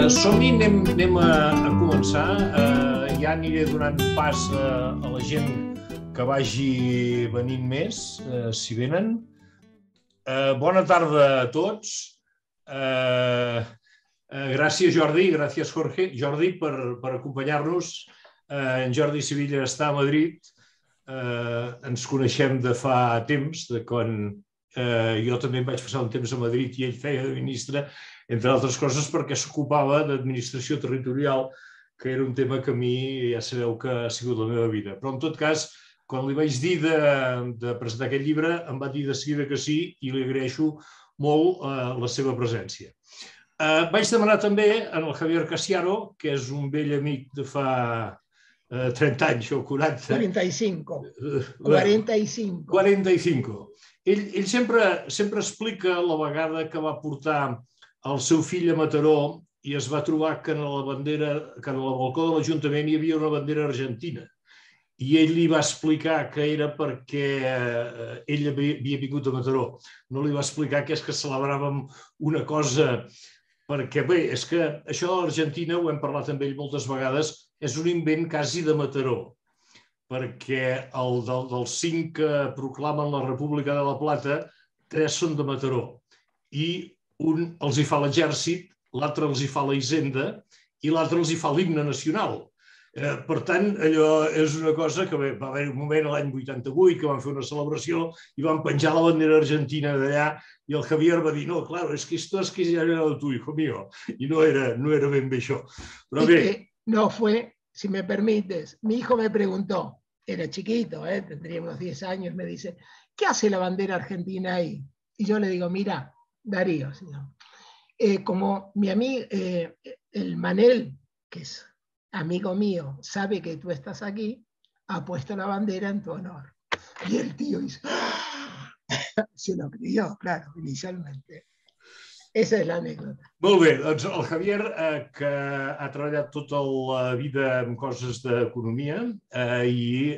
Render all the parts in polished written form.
Som-hi, anem a començar. Ja aniré donant pas a la gent que vagi venint més, si venen. Bona tarda a tots. Gràcies, Jordi, gràcies, Jorge. Jordi, per acompanyar-nos. En Jordi Sevilla està a Madrid. Ens coneixem de fa temps, de quan jo també vaig passar un temps a Madrid i ell feia de ministre, entre altres coses perquè s'ocupava d'administració territorial, que era un tema que a mi ja sabeu que ha sigut la meva vida. Però, en tot cas, quan li vaig dir de presentar aquest llibre, em va dir de seguida que sí i li agraeixo molt la seva presència. Vaig demanar també al Javier Casiaro, que és un vell amic de fa 30 anys o 40. 45. 45. Ell sempre explica la vegada que va portar el seu fill a Mataró i es va trobar que en la bandera, que en el balcó de l'Ajuntament hi havia una bandera argentina. I ell li va explicar que era perquè ell havia vingut a Mataró. No li va explicar que és que celebràvem una cosa perquè, bé, és que això de l'Argentina, ho hem parlat amb ell moltes vegades, és un invent quasi de Mataró, perquè dels 5 que proclamen la República de la Plata, 3 són de Mataró. I un els hi fa l'exèrcit, l'altre els hi fa la Hisenda i l'altre els hi fa l'himne nacional. Per tant, allò és una cosa que va haver un moment a l'any 88 que van fer una celebració i van penjar la bandera argentina d'allà i el Javier va dir, no, claro, es que esto es que ya era de tu, hijo mío. I no era ben bé això. Però bé. No fue, si me permites, mi hijo me preguntó, era chiquito, tendría unos 10 años, me dice, ¿qué hace la bandera argentina ahí? Y yo le digo, mira, Darío, como mi amigo, el Manel, que es amigo mío, sabe que tú estás aquí, ha puesto la bandera en tu honor. Y el tío dice, ¡ah! Se lo creyó, claro, inicialmente. Esa és l'anècdota. Molt bé, doncs el Javier, que ha treballat tota la vida en coses d'economia i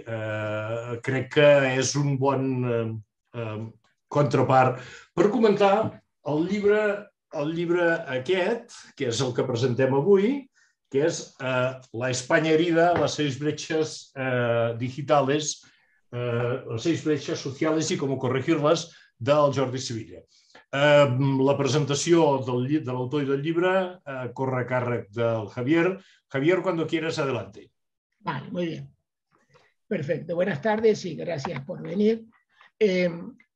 crec que és un bon contrapart per comentar el llibre aquest, que és el que presentem avui, que és La España herida, las 6 brechas digitales, las 6 brechas sociales y cómo corregirlas, del Jordi Sevilla. La presentació de l'autor i del llibre corre a càrrec del Javier. Javier, cuando quieras, adelante. Vale, muy bien. Perfecto. Buenas tardes y gracias por venir.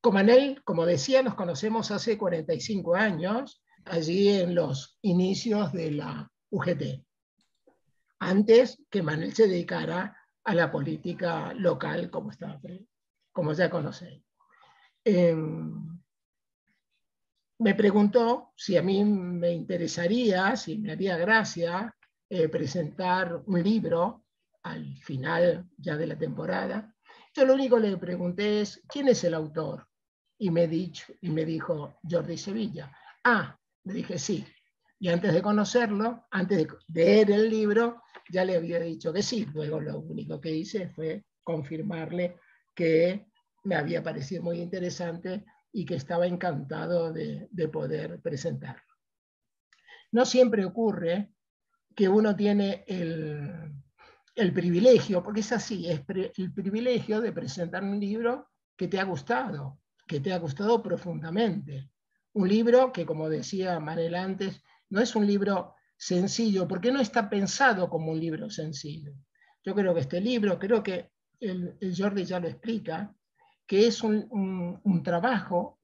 Con Manel, como decía, nos conocemos hace 45 años, allí en los inicios de la UGT. Antes que Manel se dedicara a la política local, como ya conocéis. Me preguntó si a mí me interesaría, si me haría gracia presentar un libro al final ya de la temporada. Yo lo único que le pregunté es, ¿quién es el autor? Y me dijo, Jordi Sevilla. Ah, le dije sí. Y antes de conocerlo, antes de leer el libro, ya le había dicho que sí. Luego lo único que hice fue confirmarle que me había parecido muy interesante y que estaba encantado de poder presentarlo. No siempre ocurre que uno tiene el privilegio, porque es así, es el privilegio de presentar un libro que te ha gustado profundamente. Un libro que, como decía Manel antes, no es un libro sencillo, porque no está pensado como un libro sencillo. Yo creo que este libro, creo que el Jordi ya lo explica, que es un trabajo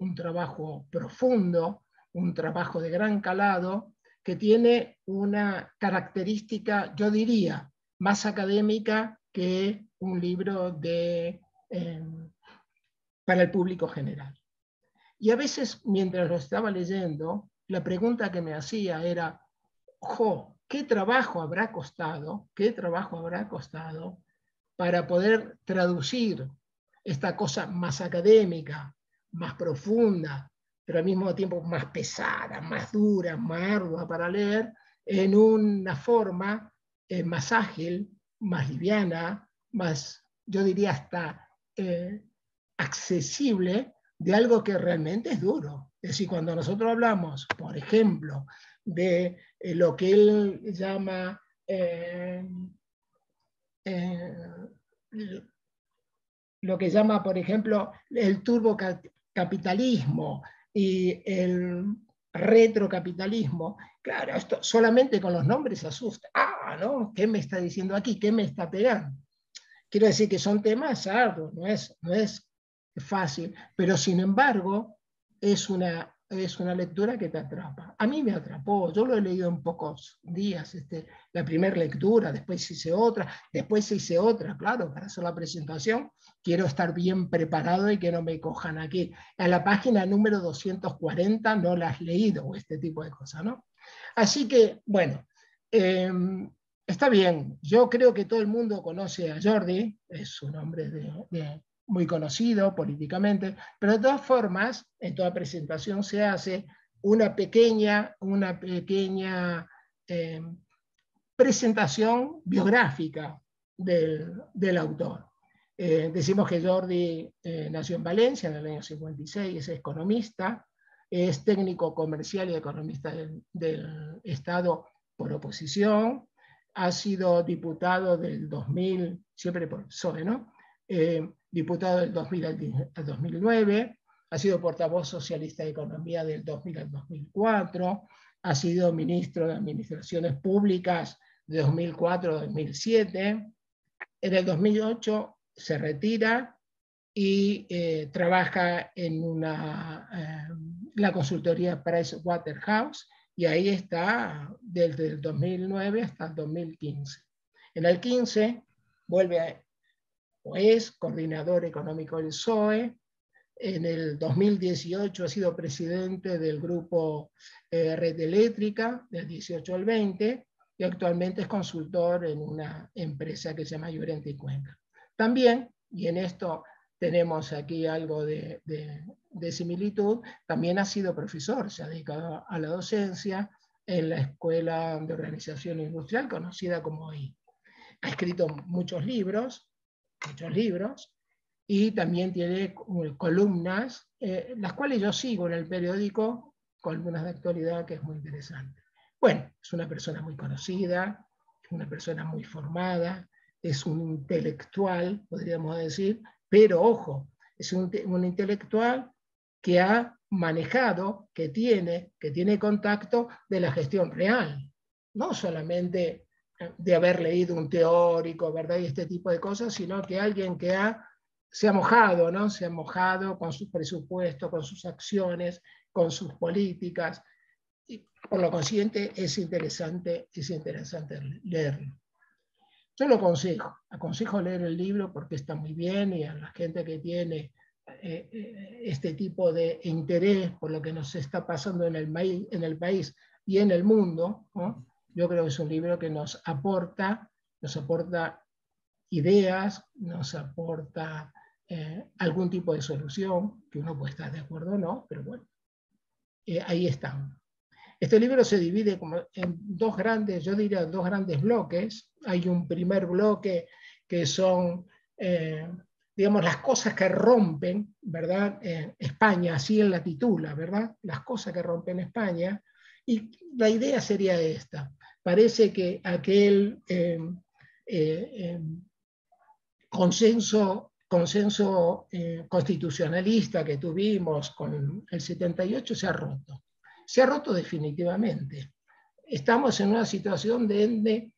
profundo, un trabajo de gran calado, que tiene una característica, yo diría, más académica que un libro para el público general. Y a veces, mientras lo estaba leyendo, la pregunta que me hacía era, ¿qué trabajo habrá costado para poder traducir esta cosa más académica, más profunda, pero al mismo tiempo más pesada, más dura, más ardua para leer, en una forma más ágil, más liviana, más, yo diría hasta accesible, de algo que realmente es duro, Es decir, cuando nosotros hablamos, por ejemplo, de lo que él llama lo que llama, por ejemplo, el turbocapitalismo y el retrocapitalismo, claro, esto solamente con los nombres se asusta. Ah, ¿no? ¿Qué me está diciendo aquí? ¿Qué me está pegando? Quiero decir que son temas arduos, no es fácil, pero sin embargo es una lectura que te atrapa. A mí me atrapó, yo lo he leído en pocos días, la primera lectura, después hice otra, claro, para hacer la presentación quiero estar bien preparado y que no me cojan aquí. A la página número 240 no la has leído, o este tipo de cosas, ¿no? Así que, bueno, está bien, yo creo que todo el mundo conoce a Jordi, es un hombre muy conocido políticamente, pero de todas formas, en toda presentación se hace una pequeña presentación biográfica del autor. Decimos que Jordi nació en Valencia en el año 56, es economista, es técnico comercial y economista del Estado por oposición, ha sido diputado del 2000, siempre por PSOE, ¿no? Diputado del 2000 al 2009, ha sido portavoz socialista de Economía del 2000 al 2004, ha sido ministro de Administraciones Públicas de 2004 a 2007, en el 2008 se retira y trabaja en la consultoría Pricewaterhouse, y ahí está desde el 2009 hasta el 2015. En el 15 vuelve o es coordinador económico del PSOE. En el 2018 ha sido presidente del grupo Red Eléctrica, del 18 al 20, y actualmente es consultor en una empresa que se llama Llorente y Cuenca. También, y en esto tenemos aquí algo de similitud, también ha sido profesor, se ha dedicado a la docencia en la Escuela de Organización Industrial, conocida como OI. Ha escrito muchos libros, y también tiene columnas, las cuales yo sigo en el periódico, columnas de actualidad, que es muy interesante. Bueno, es una persona muy conocida, es una persona muy formada, es un intelectual, podríamos decir, pero ojo, es un intelectual que ha manejado, que tiene contacto de la gestión real, no solamente de haber leído un teórico, ¿verdad? Y este tipo de cosas, sino que alguien que se ha mojado, ¿no? Se ha mojado con sus presupuestos, con sus acciones, con sus políticas, y por lo consiguiente es interesante leerlo. Yo lo aconsejo leer el libro porque está muy bien, y a la gente que tiene este tipo de interés por lo que nos está pasando en el país y en el mundo, ¿no? Yo creo que es un libro que nos aporta ideas, nos aporta algún tipo de solución, que uno puede estar de acuerdo o no, pero bueno, ahí están. Este libro se divide en dos grandes bloques. Hay un primer bloque que son, digamos, las cosas que rompen, ¿verdad? España, así él la titula, ¿verdad? Las cosas que rompen España. Y la idea sería esta. Parece que aquel consenso constitucionalista que tuvimos con el 78 se ha roto. Se ha roto definitivamente. Estamos en una situación donde,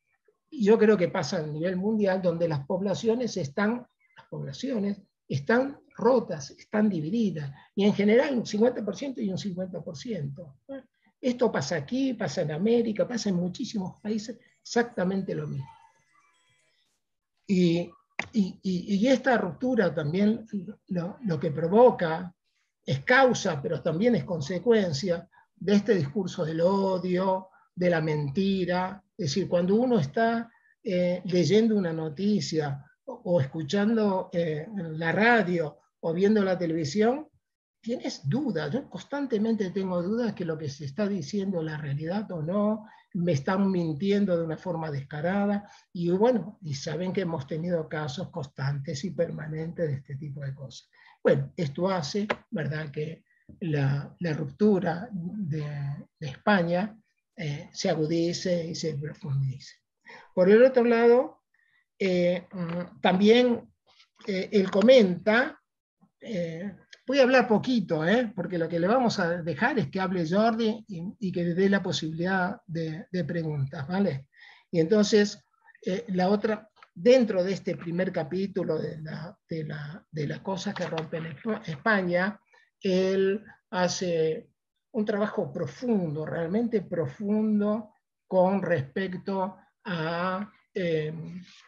yo creo que pasa a nivel mundial, donde las poblaciones están rotas, están divididas, y en general un 50% y un 50%. Esto pasa aquí, pasa en América, pasa en muchísimos países, exactamente lo mismo. Y esta ruptura también lo que provoca es causa, pero también es consecuencia de este discurso del odio, de la mentira. Es decir, cuando uno está leyendo una noticia o escuchando la radio o viendo la televisión, tienes dudas. Yo constantemente tengo dudas que lo que se está diciendo es la realidad o no, me están mintiendo de una forma descarada, y bueno, y saben que hemos tenido casos constantes y permanentes de este tipo de cosas. Bueno, esto hace, ¿verdad?, que la ruptura de España se agudice y se profundice. Por el otro lado, también él comenta, voy a hablar poquito, porque lo que le vamos a dejar es que hable Jordi y que le dé la posibilidad de preguntas, ¿vale? Y entonces, la otra, dentro de este primer capítulo de las cosas que rompen España, él hace un trabajo profundo, realmente profundo, con respecto a qué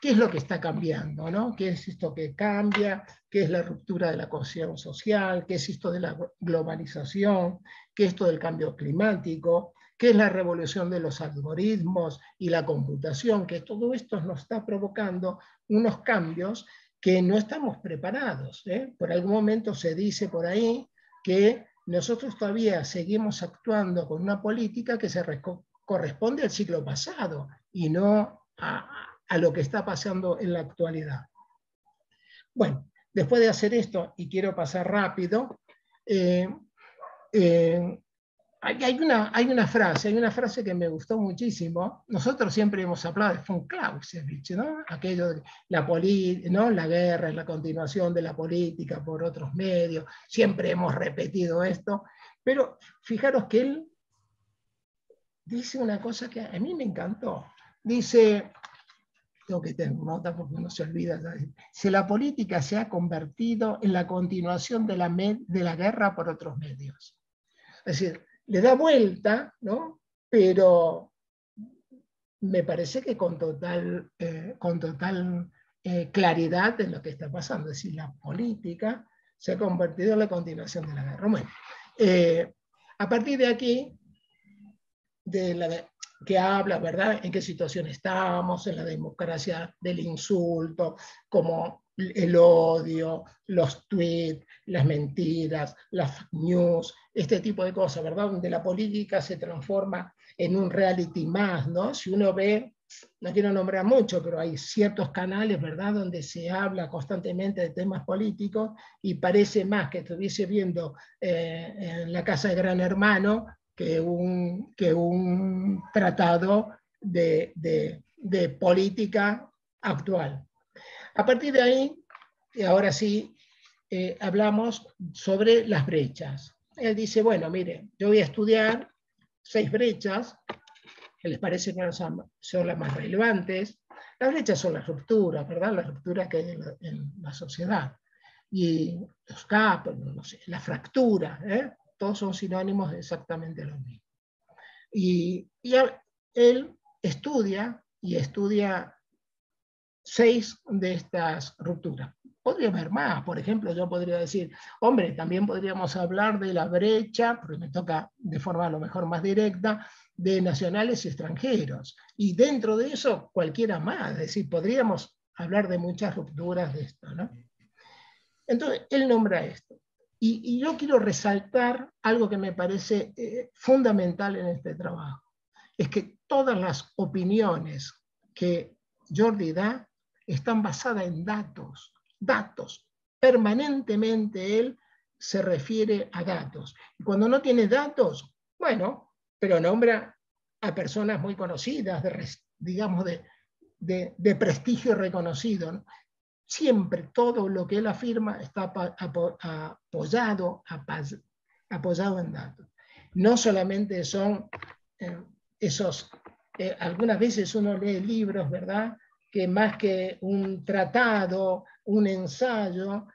es lo que está cambiando, ¿no? ¿Qué es esto que cambia? ¿Qué es la ruptura de la cohesión social? ¿Qué es esto de la globalización? ¿Qué es esto del cambio climático? ¿Qué es la revolución de los algoritmos y la computación? Que todo esto nos está provocando unos cambios que no estamos preparados. Por algún momento se dice por ahí que nosotros todavía seguimos actuando con una política que se corresponde al siglo pasado y no a lo que está pasando en la actualidad. Bueno, después de hacer esto, y quiero pasar rápido, hay una frase que me gustó muchísimo. Nosotros siempre hemos hablado de von Clausewitz, ¿no? Aquello de ¿no? La guerra es la continuación de la política por otros medios. Siempre hemos repetido esto, pero fijaros que él dice una cosa que a mí me encantó. Dice, tengo que tener nota porque uno se olvida, si la política se ha convertido en la continuación de la guerra por otros medios. Es decir, le da vuelta, ¿no? Pero me parece que con total claridad en lo que está pasando. Es decir, la política se ha convertido en la continuación de la guerra. Bueno, a partir de aquí, que habla, ¿verdad?, en qué situación estamos, en la democracia del insulto, como el odio, los tweets, las mentiras, las news, este tipo de cosas, ¿verdad?, donde la política se transforma en un reality más, ¿no? Si uno ve, no quiero nombrar mucho, pero hay ciertos canales, ¿verdad?, donde se habla constantemente de temas políticos y parece más que estuviese viendo en la casa de Gran Hermano que un tratado de política actual. A partir de ahí, y ahora sí, hablamos sobre las brechas. Él dice, bueno, mire, yo voy a estudiar 6 brechas, que les parece que son las más relevantes. Las brechas son las rupturas, ¿verdad? Las rupturas que hay en la sociedad. Y los gaps, no sé, la fractura, todos son sinónimos de exactamente lo mismo. Y él estudia 6 de estas rupturas. Podría haber más, por ejemplo, yo podría decir, hombre, también podríamos hablar de la brecha, porque me toca de forma a lo mejor más directa, de nacionales y extranjeros. Y dentro de eso, cualquiera más, es decir, podríamos hablar de muchas rupturas de esto, ¿no? Entonces, él nombra esto. Y yo quiero resaltar algo que me parece fundamental en este trabajo. Es que todas las opiniones que Jordi da están basadas en datos. Datos. Permanentemente él se refiere a datos. Y cuando no tiene datos, bueno, pero nombra a personas muy conocidas, digamos, de prestigio reconocido, ¿no? Siempre todo lo que él afirma está apoyado en datos. No solamente son esos, algunas veces uno lee libros, ¿verdad?, que más que un tratado, un ensayo,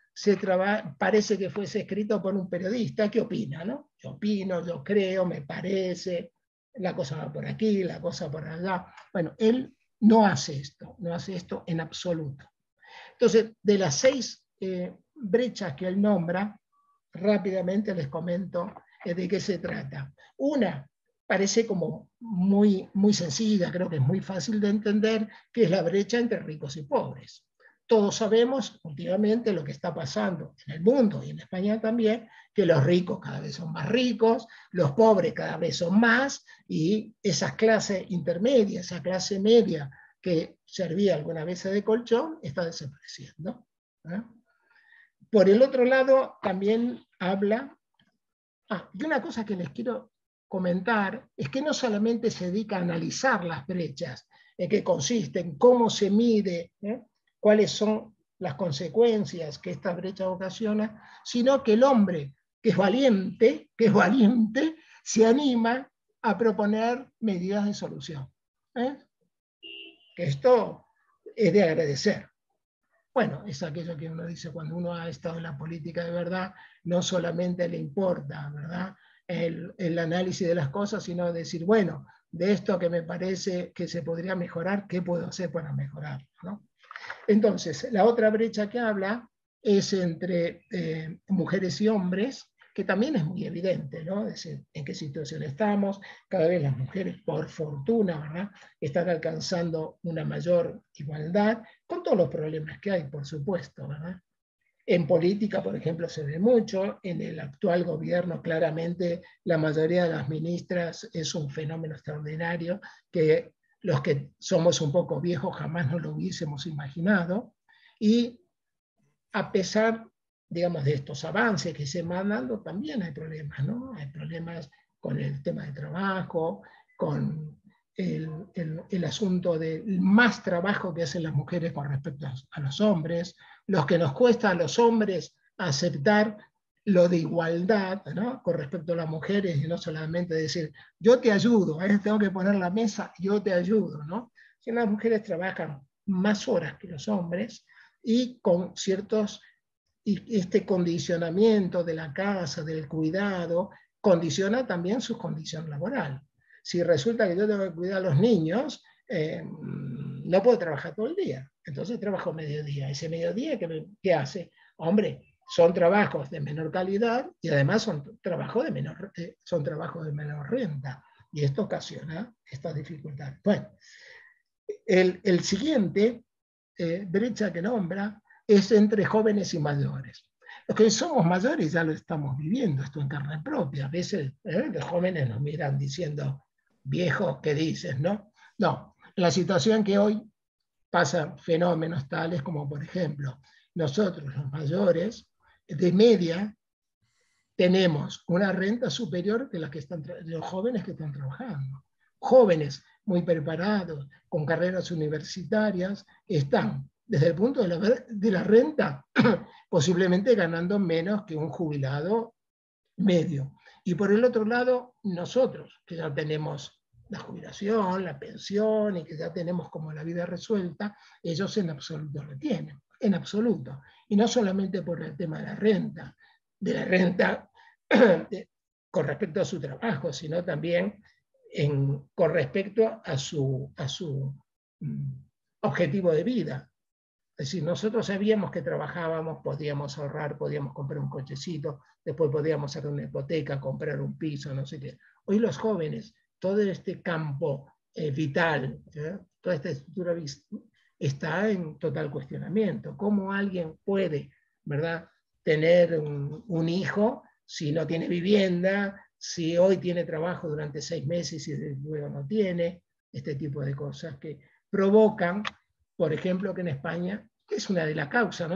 parece que fuese escrito por un periodista. ¿Qué opina, no? Yo opino, yo creo, me parece, la cosa va por aquí, la cosa por allá. Bueno, él no hace esto en absoluto. Entonces, de las 6 brechas que él nombra, rápidamente les comento de qué se trata. Una parece como muy, muy sencilla, creo que es muy fácil de entender, que es la brecha entre ricos y pobres. Todos sabemos últimamente lo que está pasando en el mundo y en España también, que los ricos cada vez son más ricos, los pobres cada vez son más, y esas clases intermedias, esa clase media que servía alguna vez de colchón, está desapareciendo. Por el otro lado, también habla Y una cosa que les quiero comentar es que no solamente se dedica a analizar las brechas, en qué consisten, cómo se mide, cuáles son las consecuencias que esta brecha ocasiona, sino que el hombre que es valiente, se anima a proponer medidas de solución. Que esto es de agradecer. Bueno, es aquello que uno dice cuando uno ha estado en la política de verdad, no solamente le importa, ¿verdad?, el análisis de las cosas, sino decir, bueno, de esto que me parece que se podría mejorar, ¿qué puedo hacer para mejorar? ¿No? Entonces, la otra brecha que habla es entre mujeres y hombres, que también es muy evidente, ¿no? Es decir, en qué situación estamos. Cada vez las mujeres, por fortuna, ¿verdad?, están alcanzando una mayor igualdad, con todos los problemas que hay, por supuesto, ¿verdad? En política, por ejemplo, se ve mucho. En el actual gobierno, claramente, la mayoría de las ministras es un fenómeno extraordinario que los que somos un poco viejos jamás no lo hubiésemos imaginado. Y a pesar, digamos, de estos avances que se van dando, también hay problemas, ¿no? Hay problemas con el tema de trabajo, con el asunto del más trabajo que hacen las mujeres con respecto a los hombres, los que nos cuesta a los hombres aceptar lo de igualdad, ¿no?, con respecto a las mujeres, y no solamente decir, yo te ayudo, tengo que poner la mesa, yo te ayudo, ¿no? Si las mujeres trabajan más horas que los hombres y con ciertos, y este condicionamiento de la casa, del cuidado, condiciona también su condición laboral. Si resulta que yo tengo que cuidar a los niños, no puedo trabajar todo el día, entonces trabajo mediodía. Ese mediodía, ¿qué hace? Hombre, son trabajos de menor calidad y además son trabajos de menor renta, y esto ocasiona esta dificultad. Bueno, el siguiente brecha que nombra es entre jóvenes y mayores. Los que somos mayores ya lo estamos viviendo, esto en carne propia. A veces los jóvenes nos miran diciendo, viejos, ¿qué dices? ¿No? No, la situación que hoy pasan fenómenos tales como, por ejemplo, nosotros los mayores, de media, tenemos una renta superior de los jóvenes que están trabajando. Jóvenes muy preparados, con carreras universitarias, están, desde el punto de la renta, posiblemente ganando menos que un jubilado medio. Y por el otro lado, nosotros, que ya tenemos la jubilación, la pensión, y que ya tenemos como la vida resuelta, ellos en absoluto lo tienen, en absoluto. Y no solamente por el tema de la renta con respecto a su trabajo, sino también con respecto a su objetivo de vida. Es decir, nosotros sabíamos que trabajábamos, podíamos ahorrar, podíamos comprar un cochecito, después podíamos hacer una hipoteca, comprar un piso, no sé qué. Hoy los jóvenes, todo este campo vital, toda esta estructura está en total cuestionamiento. ¿Cómo alguien puede, ¿verdad?, tener un hijo si no tiene vivienda, si hoy tiene trabajo durante 6 meses y luego no tiene? Este tipo de cosas que provocan, por ejemplo, que en España, que es una de las causas,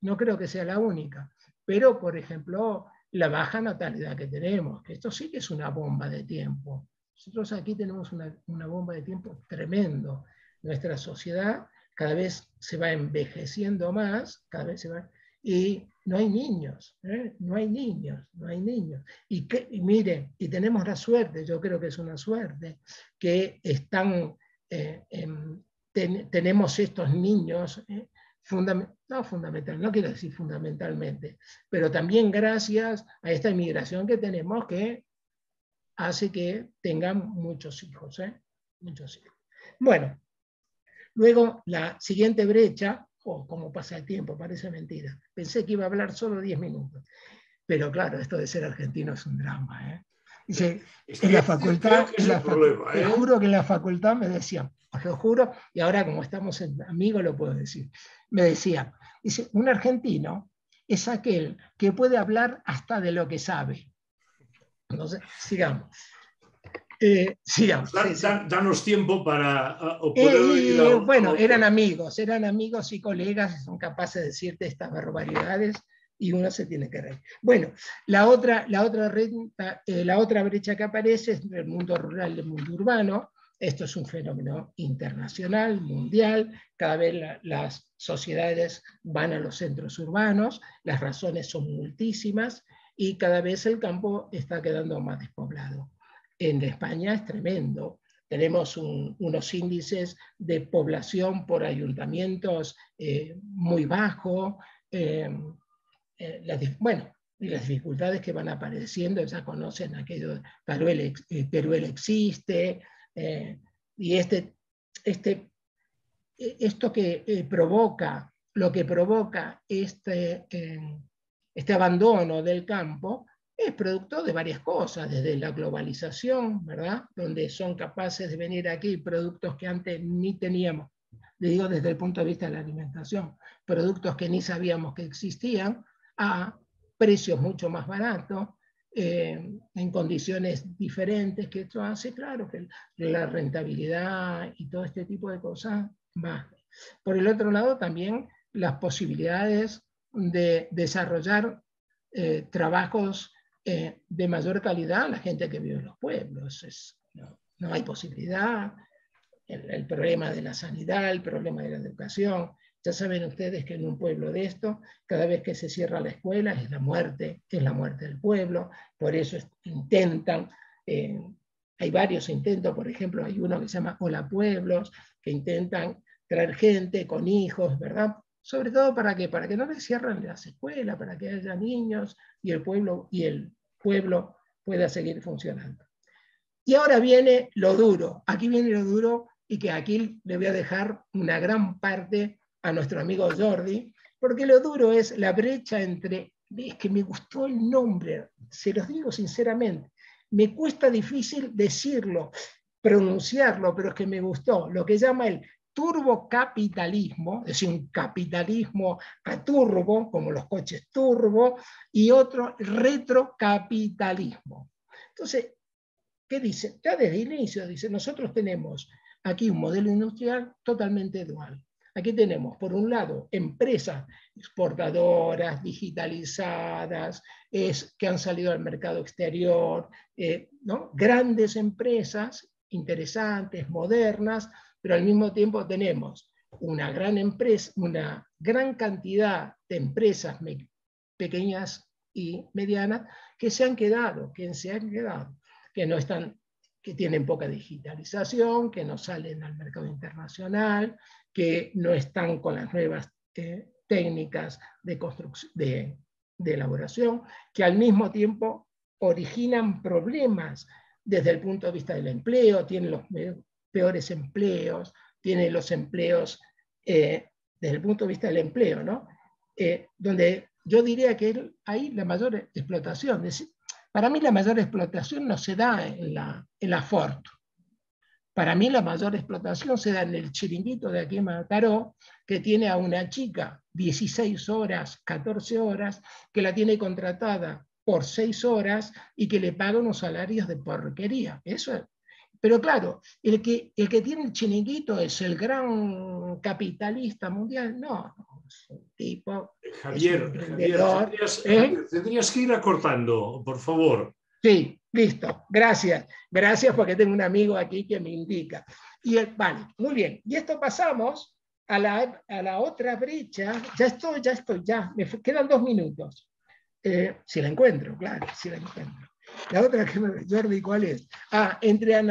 no creo que sea la única, pero, por ejemplo, la baja natalidad que tenemos, que esto sí que es una bomba de tiempo. Nosotros aquí tenemos una bomba de tiempo tremendo. Nuestra sociedad cada vez se va envejeciendo más, y no hay niños, no hay niños. Y miren, y tenemos la suerte, yo creo que es una suerte, que están... tenemos estos niños, no quiero decir fundamentalmente, pero también gracias a esta inmigración que tenemos, que hace que tengan muchos hijos. Muchos hijos. Bueno, luego la siguiente brecha, cómo pasa el tiempo, parece mentira. Pensé que iba a hablar solo 10 minutos, pero claro, esto de ser argentino es un drama. Dice, en la facultad, te juro que en la facultad me decían, os lo juro, y ahora como estamos amigos lo puedo decir, me decían, dice, un argentino es aquel que puede hablar hasta de lo que sabe. Entonces, sigamos. Danos tiempo para bueno, eran amigos y colegas, son capaces de decirte estas barbaridades y uno se tiene que reír. Bueno, la otra brecha que aparece es entre el mundo rural y el mundo urbano. Esto es un fenómeno internacional, mundial. Cada vez las sociedades van a los centros urbanos, las razones son multísimas y cada vez el campo está quedando más despoblado. En España es tremendo. Tenemos unos índices de población por ayuntamientos muy bajos. Bueno, y las dificultades que van apareciendo, ya conocen aquello de Teruel existe, y esto que provoca, lo que provoca este abandono del campo, es producto de varias cosas, desde la globalización, ¿verdad? Donde son capaces de venir aquí productos que antes ni teníamos, le digo desde el punto de vista de la alimentación, productos que ni sabíamos que existían, a precios mucho más baratos, en condiciones diferentes, que esto hace, claro, que la rentabilidad y todo este tipo de cosas bajen. Por el otro lado, también las posibilidades de desarrollar trabajos de mayor calidad a la gente que vive en los pueblos. No hay posibilidad. El problema de la sanidad, el problema de la educación. Ya saben ustedes que en un pueblo de esto, cada vez que se cierra la escuela es la muerte del pueblo. Por eso intentan, hay varios intentos, por ejemplo, hay uno que se llama Hola Pueblos, que intentan traer gente con hijos, ¿verdad? Sobre todo para que no les cierren las escuelas, para que haya niños y el pueblo pueda seguir funcionando. Y ahora viene lo duro. Aquí viene lo duro, y que aquí le voy a dejar una gran parte a nuestro amigo Jordi, porque lo duro es la brecha entre, es que me gustó el nombre, se los digo sinceramente, me cuesta difícil decirlo, pronunciarlo, pero es que me gustó, lo que llama el turbocapitalismo, es decir, un capitalismo a turbo, como los coches turbo, y otro retrocapitalismo. Entonces, ¿qué dice? Ya desde el inicio dice, nosotros tenemos aquí un modelo industrial totalmente dual. Aquí tenemos, por un lado, empresas exportadoras, digitalizadas, que han salido al mercado exterior, ¿no? Grandes empresas, interesantes, modernas, pero al mismo tiempo tenemos una gran cantidad de empresas pequeñas y medianas que se han quedado, que no están, que tienen poca digitalización, que no salen al mercado internacional, que no están con las nuevas técnicas de elaboración, que al mismo tiempo originan problemas desde el punto de vista del empleo, tienen los peores empleos, tienen los empleos desde el punto de vista del empleo, ¿no? Donde yo diría que hay la mayor explotación. Para mí la mayor explotación no se da en la Ford. Para mí la mayor explotación se da en el chiringuito de aquí en Mataró, que tiene a una chica 16 horas, 14 horas, que la tiene contratada por 6 horas y que le paga unos salarios de porquería. Eso es. Pero claro, el que tiene el chiringuito es el gran capitalista mundial. No, es un tipo... Javier, tendrías que ir acortando, por favor. Sí, listo, gracias. Gracias porque tengo un amigo aquí que me indica. Vale, muy bien. Y esto pasamos a la otra brecha. Ya estoy, me quedan 2 minutos. Si la encuentro, claro, si la encuentro. La otra que Jordi, ¿cuál es? Entre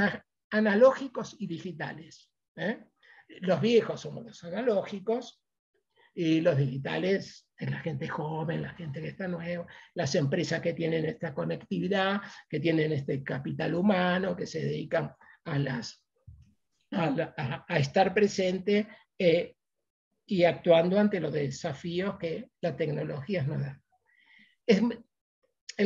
analógicos y digitales. Los viejos somos los analógicos y los digitales es la gente joven, la gente que está nueva, las empresas que tienen esta conectividad, que tienen este capital humano, que se dedican a estar presente y actuando ante los desafíos que la tecnología nos da. Él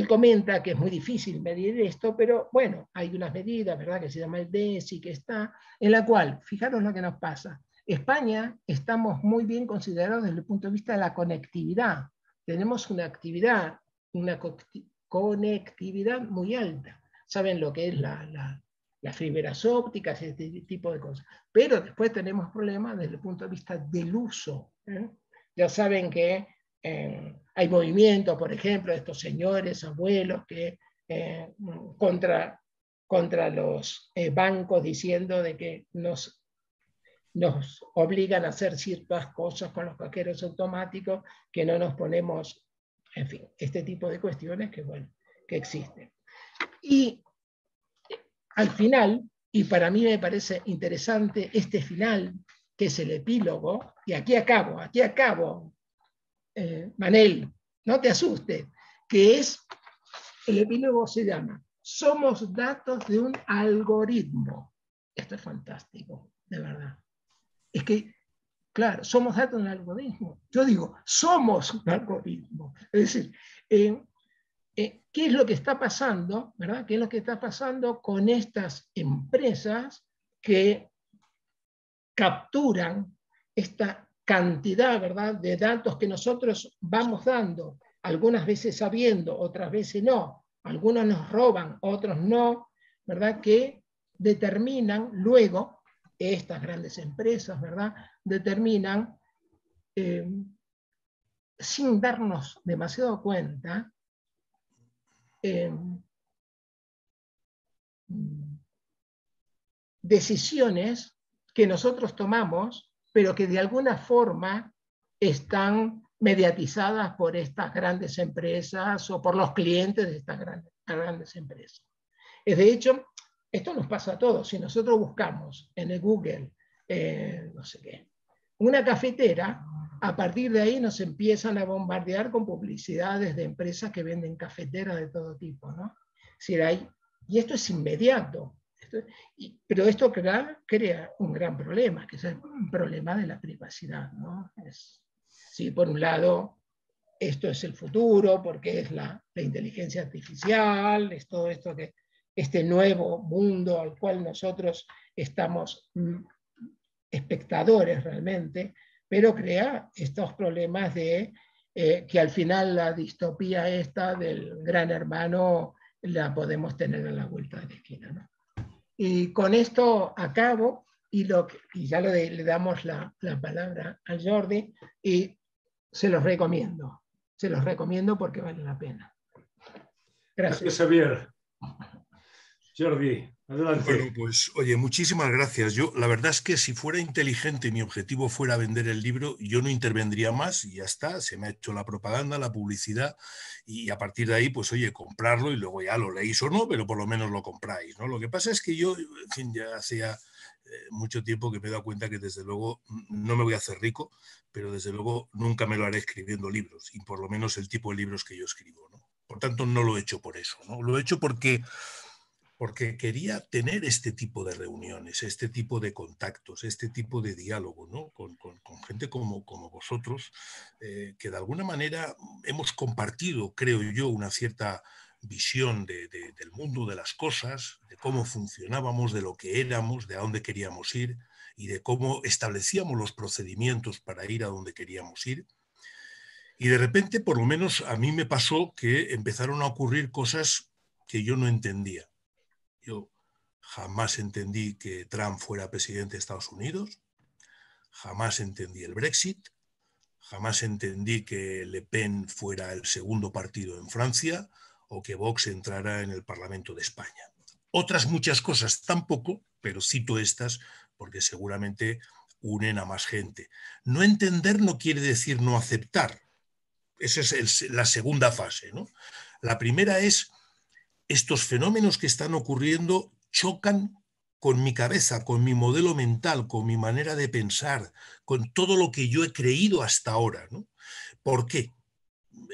comenta que es muy difícil medir esto, pero bueno, hay unas medidas, ¿verdad?, que se llama el DESI, que está, en la cual, fijaros lo que nos pasa. España estamos muy bien considerados desde el punto de vista de la conectividad. Tenemos una conectividad muy alta. Saben lo que es las fibras ópticas, este tipo de cosas. Pero después tenemos problemas desde el punto de vista del uso. Ya saben que hay movimientos, por ejemplo, de estos señores, abuelos, que contra los bancos diciendo de que nos obligan a hacer ciertas cosas con los cajeros automáticos, que no nos ponemos, en fin, este tipo de cuestiones que, bueno, que existen. Y al final, y para mí me parece interesante este final, que es el epílogo, y aquí acabo, Manel, no te asustes, que es, el epílogo se llama "Somos datos de un algoritmo". Esto es fantástico, de verdad. Es que, claro, somos datos de un algoritmo. Yo digo, somos un algoritmo. Es decir, ¿qué es lo que está pasando, verdad? ¿Qué es lo que está pasando con estas empresas que capturan esta cantidad, ¿verdad?, de datos que nosotros vamos dando, algunas veces sabiendo, otras veces no, algunos nos roban, otros no, ¿verdad?, que determinan luego, estas grandes empresas, ¿verdad?, determinan, sin darnos demasiado cuenta, decisiones que nosotros tomamos, pero que de alguna forma están mediatizadas por estas grandes empresas o por los clientes de estas grandes empresas. De hecho, esto nos pasa a todos. Si nosotros buscamos en el Google, no sé qué, una cafetera, a partir de ahí nos empiezan a bombardear con publicidades de empresas que venden cafeteras de todo tipo, ¿no? Y esto es inmediato. Pero esto crea un gran problema, que es el problema de la privacidad, ¿no? Sí, por un lado, esto es el futuro, porque es la inteligencia artificial, es todo esto que este nuevo mundo al cual nosotros estamos espectadores realmente, pero crea estos problemas de que al final la distopía esta del gran hermano la podemos tener a la vuelta de la esquina, ¿no? Y con esto acabo, y ya le damos la palabra a Jordi, y se los recomiendo porque vale la pena. Gracias, Xavier. Jordi, adelante. Bueno, pues oye, muchísimas gracias. Yo, la verdad es que si fuera inteligente y mi objetivo fuera vender el libro, yo no intervendría más y ya está, se me ha hecho la propaganda, la publicidad, y a partir de ahí, pues oye, comprarlo y luego ya lo leéis o no, pero por lo menos lo compráis, ¿no? Lo que pasa es que yo, en fin, ya hacía mucho tiempo que me he dado cuenta que desde luego no me voy a hacer rico, pero desde luego nunca me lo haré escribiendo libros, y por lo menos el tipo de libros que yo escribo, ¿no? Por tanto, no lo he hecho por eso, ¿no? Lo he hecho porque quería tener este tipo de reuniones, este tipo de contactos, este tipo de diálogo, ¿no? con gente como vosotros, que de alguna manera hemos compartido, creo yo, una cierta visión del mundo, de las cosas, de cómo funcionábamos, de lo que éramos, de a dónde queríamos ir y de cómo establecíamos los procedimientos para ir a donde queríamos ir. Y de repente, por lo menos a mí me pasó que empezaron a ocurrir cosas que yo no entendía. Yo jamás entendí que Trump fuera presidente de Estados Unidos, jamás entendí el Brexit, jamás entendí que Le Pen fuera el segundo partido en Francia o que Vox entrara en el Parlamento de España. Otras muchas cosas tampoco, pero cito estas porque seguramente unen a más gente. No entender no quiere decir no aceptar. Esa es la segunda fase, ¿no? La primera es: estos fenómenos que están ocurriendo chocan con mi cabeza, con mi modelo mental, con mi manera de pensar, con todo lo que yo he creído hasta ahora, ¿no? ¿Por qué?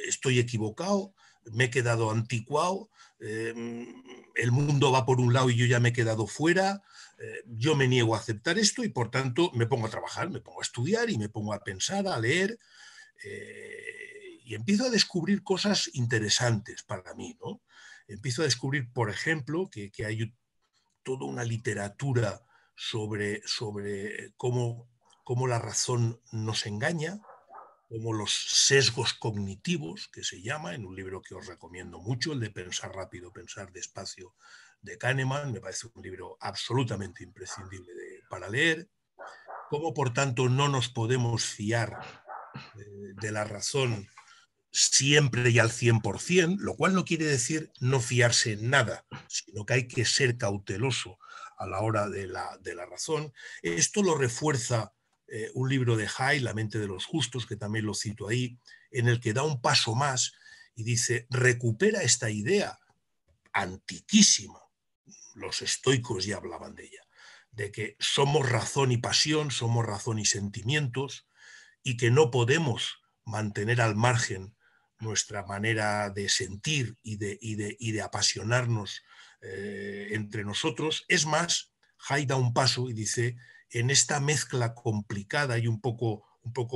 ¿Estoy equivocado? ¿Me he quedado anticuado? ¿El mundo va por un lado y yo ya me he quedado fuera? Yo me niego a aceptar esto y por tanto me pongo a trabajar, me pongo a estudiar y me pongo a pensar, a leer, y empiezo a descubrir cosas interesantes para mí, ¿no? Empiezo a descubrir, por ejemplo, que hay toda una literatura sobre cómo la razón nos engaña, como los sesgos cognitivos, que se llama, en un libro que os recomiendo mucho, el de Pensar rápido, pensar despacio, de Kahneman. Me parece un libro absolutamente imprescindible para leer. Cómo, por tanto, no nos podemos fiar de la razón siempre y al 100%, lo cual no quiere decir no fiarse en nada, sino que hay que ser cauteloso a la hora de la razón. Esto lo refuerza un libro de Hay, La mente de los justos, que también lo cito ahí, en el que da un paso más y dice, recupera esta idea antiquísima, los estoicos ya hablaban de ella, de que somos razón y pasión, somos razón y sentimientos, y que no podemos mantener al margen nuestra manera de sentir y de apasionarnos entre nosotros. Es más, Hay da un paso y dice, en esta mezcla complicada y un poco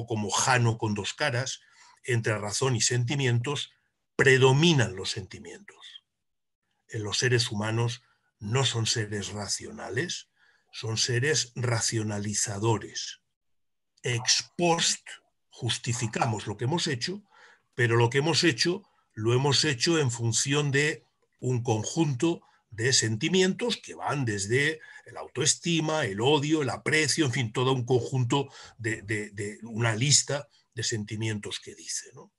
como Jano con dos caras, entre razón y sentimientos, predominan los sentimientos. Los seres humanos no son seres racionales, son seres racionalizadores. Ex post justificamos lo que hemos hecho, pero lo que hemos hecho lo hemos hecho en función de un conjunto de sentimientos que van desde la autoestima, el odio, el aprecio, en fin, todo un conjunto de una lista de sentimientos que dice, ¿no?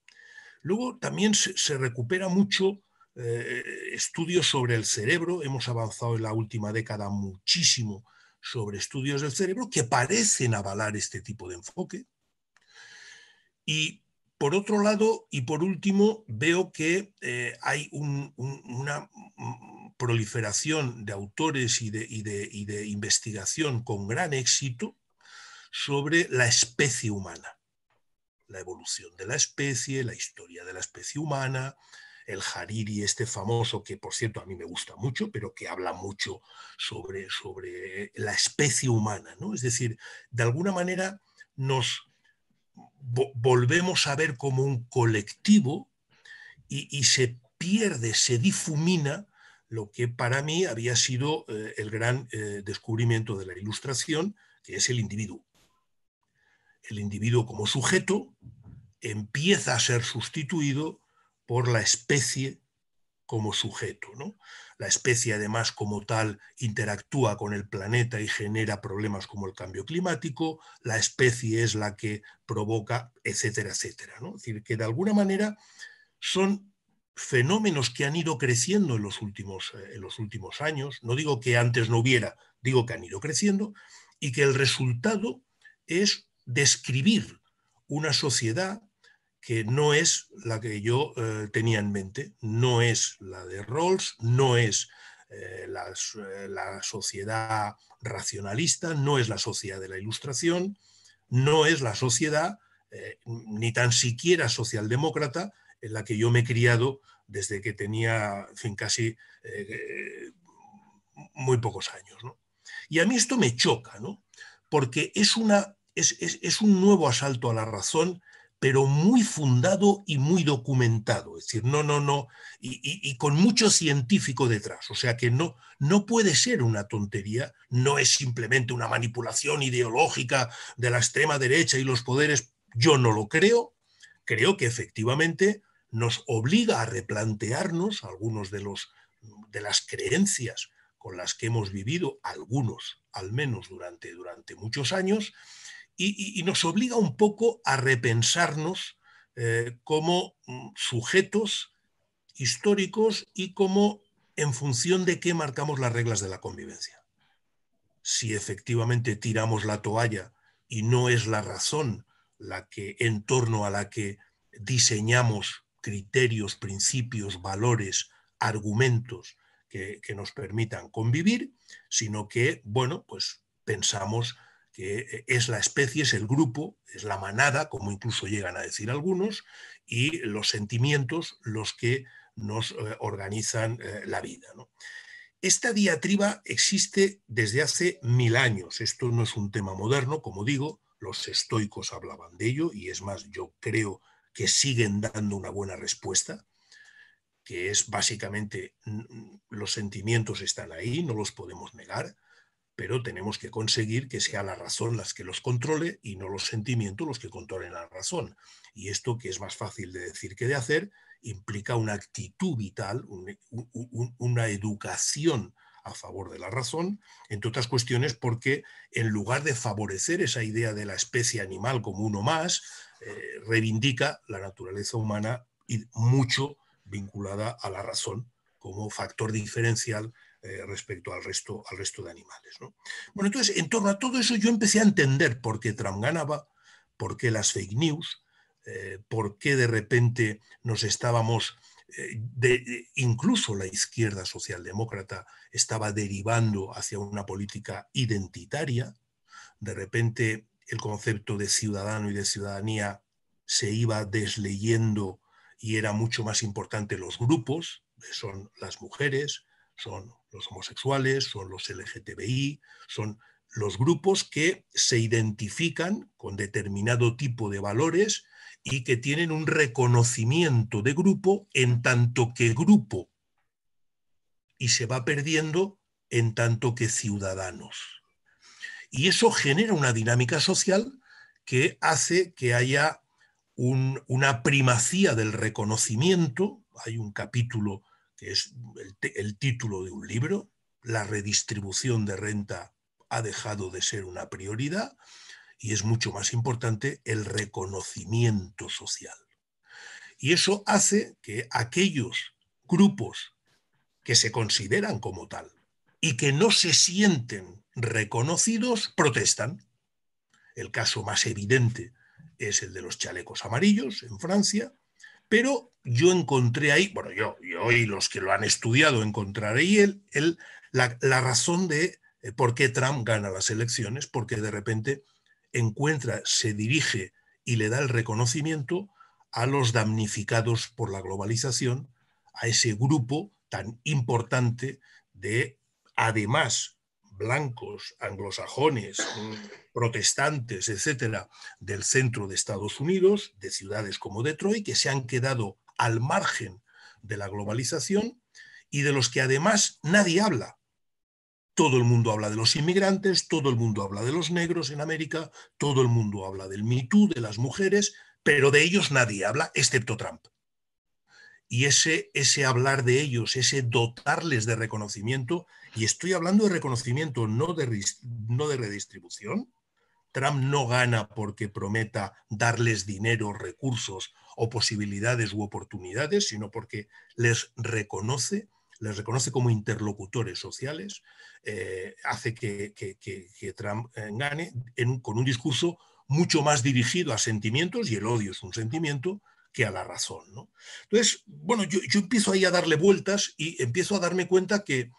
Luego también se recupera mucho estudios sobre el cerebro. Hemos avanzado en la última década muchísimo sobre estudios del cerebro que parecen avalar este tipo de enfoque. Y por otro lado, y por último, veo que hay una proliferación de autores y de investigación con gran éxito sobre la especie humana, la evolución de la especie, la historia de la especie humana, el Hariri este famoso, que por cierto a mí me gusta mucho, pero que habla mucho sobre la especie humana, ¿no? Es decir, de alguna manera nos volvemos a ver como un colectivo y se pierde, se difumina lo que para mí había sido el gran descubrimiento de la Ilustración, que es el individuo. El individuo como sujeto empieza a ser sustituido por la especie como sujeto, ¿no? La especie, además, como tal, interactúa con el planeta y genera problemas como el cambio climático, la especie es la que provoca, etcétera, etcétera, ¿no? Es decir, que de alguna manera son fenómenos que han ido creciendo en los últimos años. No digo que antes no hubiera, digo que han ido creciendo y que el resultado es describir una sociedad que no es la que yo tenía en mente, no es la de Rawls, no es la sociedad racionalista, no es la sociedad de la Ilustración, no es la sociedad ni tan siquiera socialdemócrata en la que yo me he criado desde que tenía, en fin, casi muy pocos años, ¿no? Y a mí esto me choca, ¿no? Porque es un nuevo asalto a la razón, pero muy fundado y muy documentado, es decir, y con mucho científico detrás, o sea que no puede ser una tontería, no es simplemente una manipulación ideológica de la extrema derecha y los poderes, yo no lo creo, creo que efectivamente nos obliga a replantearnos algunos de las creencias con las que hemos vivido, algunos al menos durante muchos años, y nos obliga un poco a repensarnos como sujetos históricos y como en función de qué marcamos las reglas de la convivencia. Si efectivamente tiramos la toalla y no es la razón la que en torno a la que diseñamos criterios, principios, valores, argumentos que nos permitan convivir, sino que, bueno, pues pensamos que es la especie, es el grupo, es la manada, como incluso llegan a decir algunos, y los sentimientos los que nos organizan la vida, ¿no? Esta diatriba existe desde hace 1000 años. Esto no es un tema moderno, como digo, los estoicos hablaban de ello y es más, yo creo que siguen dando una buena respuesta, que es básicamente los sentimientos están ahí, no los podemos negar, pero tenemos que conseguir que sea la razón la que los controle y no los sentimientos los que controlen la razón. Y esto, que es más fácil de decir que de hacer, implica una actitud vital, una educación a favor de la razón, entre otras cuestiones porque en lugar de favorecer esa idea de la especie animal como uno más, reivindica la naturaleza humana y mucho vinculada a la razón como factor diferencial respecto al resto de animales, ¿no? Bueno, entonces, en torno a todo eso yo empecé a entender por qué Trump ganaba, por qué las fake news, por qué de repente nos estábamos, incluso la izquierda socialdemócrata estaba derivando hacia una política identitaria. De repente el concepto de ciudadano y de ciudadanía se iba desleyendo y era mucho más importante los grupos, son las mujeres, son los homosexuales, son los LGTBI, son los grupos que se identifican con determinado tipo de valores y que tienen un reconocimiento de grupo en tanto que grupo, y se va perdiendo en tanto que ciudadanos. Y eso genera una dinámica social que hace que haya una primacía del reconocimiento. Hay un capítulo que es el título de un libro: la redistribución de renta ha dejado de ser una prioridad y es mucho más importante el reconocimiento social. Y eso hace que aquellos grupos que se consideran como tal y que no se sienten reconocidos protestan. El caso más evidente es el de los chalecos amarillos en Francia, pero yo encontré ahí, bueno, yo y los que lo han estudiado encontraré ahí la razón de por qué Trump gana las elecciones, porque de repente se dirige y le da el reconocimiento a los damnificados por la globalización, a ese grupo tan importante de, además, blancos, anglosajones, protestantes, etcétera, del centro de Estados Unidos, de ciudades como Detroit, que se han quedado al margen de la globalización y de los que además nadie habla. Todo el mundo habla de los inmigrantes, todo el mundo habla de los negros en América, todo el mundo habla del Me Too, de las mujeres, pero de ellos nadie habla, excepto Trump. Y ese hablar de ellos, ese dotarles de reconocimiento, y estoy hablando de reconocimiento, no de redistribución. Trump no gana porque prometa darles dinero, recursos o posibilidades u oportunidades, sino porque les reconoce como interlocutores sociales, hace que Trump gane con un discurso mucho más dirigido a sentimientos, y el odio es un sentimiento, que a la razón, ¿no? Entonces, bueno, yo empiezo ahí a darle vueltas y empiezo a darme cuenta que,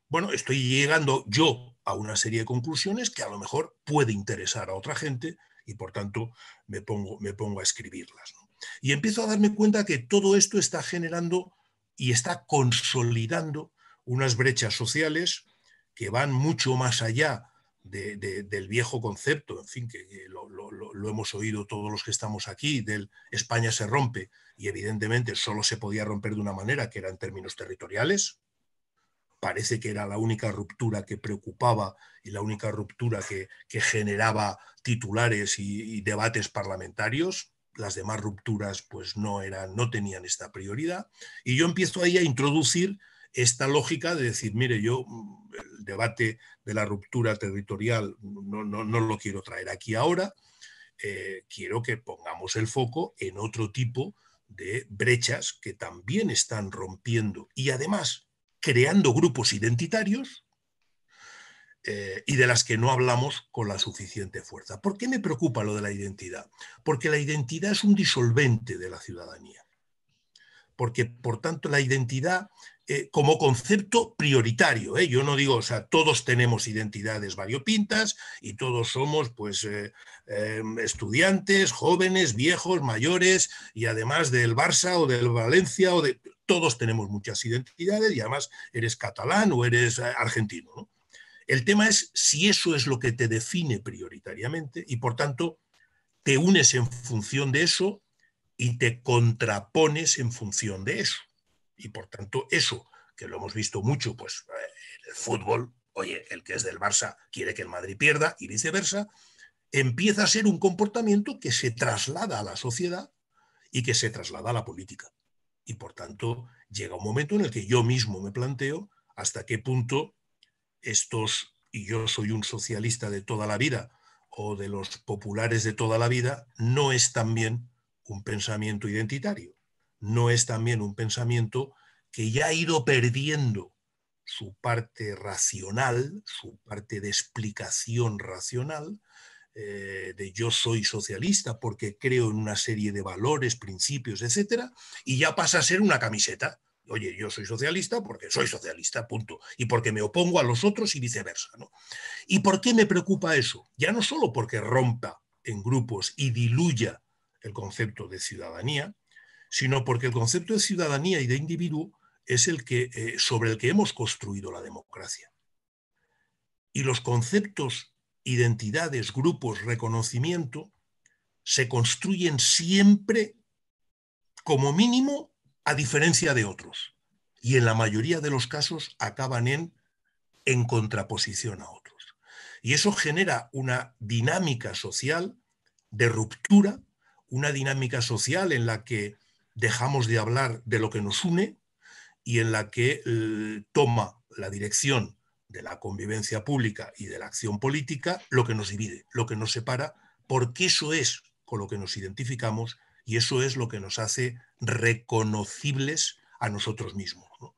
bueno, estoy llegando yo a una serie de conclusiones que a lo mejor puede interesar a otra gente y por tanto me pongo a escribirlas, ¿no? Y empiezo a darme cuenta que todo esto está generando y está consolidando unas brechas sociales que van mucho más allá del viejo concepto, en fin, que lo hemos oído todos los que estamos aquí, del España se rompe, y evidentemente solo se podía romper de una manera, que era en términos territoriales. Parece que era la única ruptura que preocupaba y la única ruptura que generaba titulares y debates parlamentarios. Las demás rupturas pues no tenían esta prioridad. Y yo empiezo ahí a introducir esta lógica de decir, mire, yo el debate de la ruptura territorial no lo quiero traer aquí ahora. Quiero que pongamos el foco en otro tipo de brechas que también están rompiendo y además creando grupos identitarios, y de las que no hablamos con la suficiente fuerza. ¿Por qué me preocupa lo de la identidad? Porque la identidad es un disolvente de la ciudadanía. Porque, por tanto, la identidad como concepto prioritario, yo no digo, o sea, todos tenemos identidades variopintas y todos somos, pues, estudiantes, jóvenes, viejos, mayores, y además del Barça o del Valencia, todos tenemos muchas identidades y además eres catalán o eres argentino, ¿no? El tema es si eso es lo que te define prioritariamente y, por tanto, te unes en función de eso y te contrapones en función de eso. Y por tanto, eso, que lo hemos visto mucho, pues en el fútbol, oye, el que es del Barça quiere que el Madrid pierda y viceversa, empieza a ser un comportamiento que se traslada a la sociedad y que se traslada a la política. Y por tanto, llega un momento en el que yo mismo me planteo hasta qué punto estos, y yo soy un socialista de toda la vida, o de los populares de toda la vida, no es también un pensamiento identitario. no es también un pensamiento que ya ha ido perdiendo su parte racional, su parte de explicación racional, de yo soy socialista porque creo en una serie de valores, principios, etcétera, y ya pasa a ser una camiseta. Oye, yo soy socialista porque soy socialista, punto. Y porque me opongo a los otros y viceversa, ¿no? ¿Y por qué me preocupa eso? Ya no solo porque rompa en grupos y diluya el concepto de ciudadanía, sino porque el concepto de ciudadanía y de individuo es el que, sobre el que hemos construido la democracia. Y los conceptos, identidades, grupos, reconocimiento, se construyen siempre, como mínimo, a diferencia de otros. Y en la mayoría de los casos acaban en contraposición a otros. Y eso genera una dinámica social de ruptura, una dinámica social en la que dejamos de hablar de lo que nos une y en la que toma la dirección de la convivencia pública y de la acción política lo que nos divide, lo que nos separa, porque eso es con lo que nos identificamos y eso es lo que nos hace reconocibles a nosotros mismos, ¿no?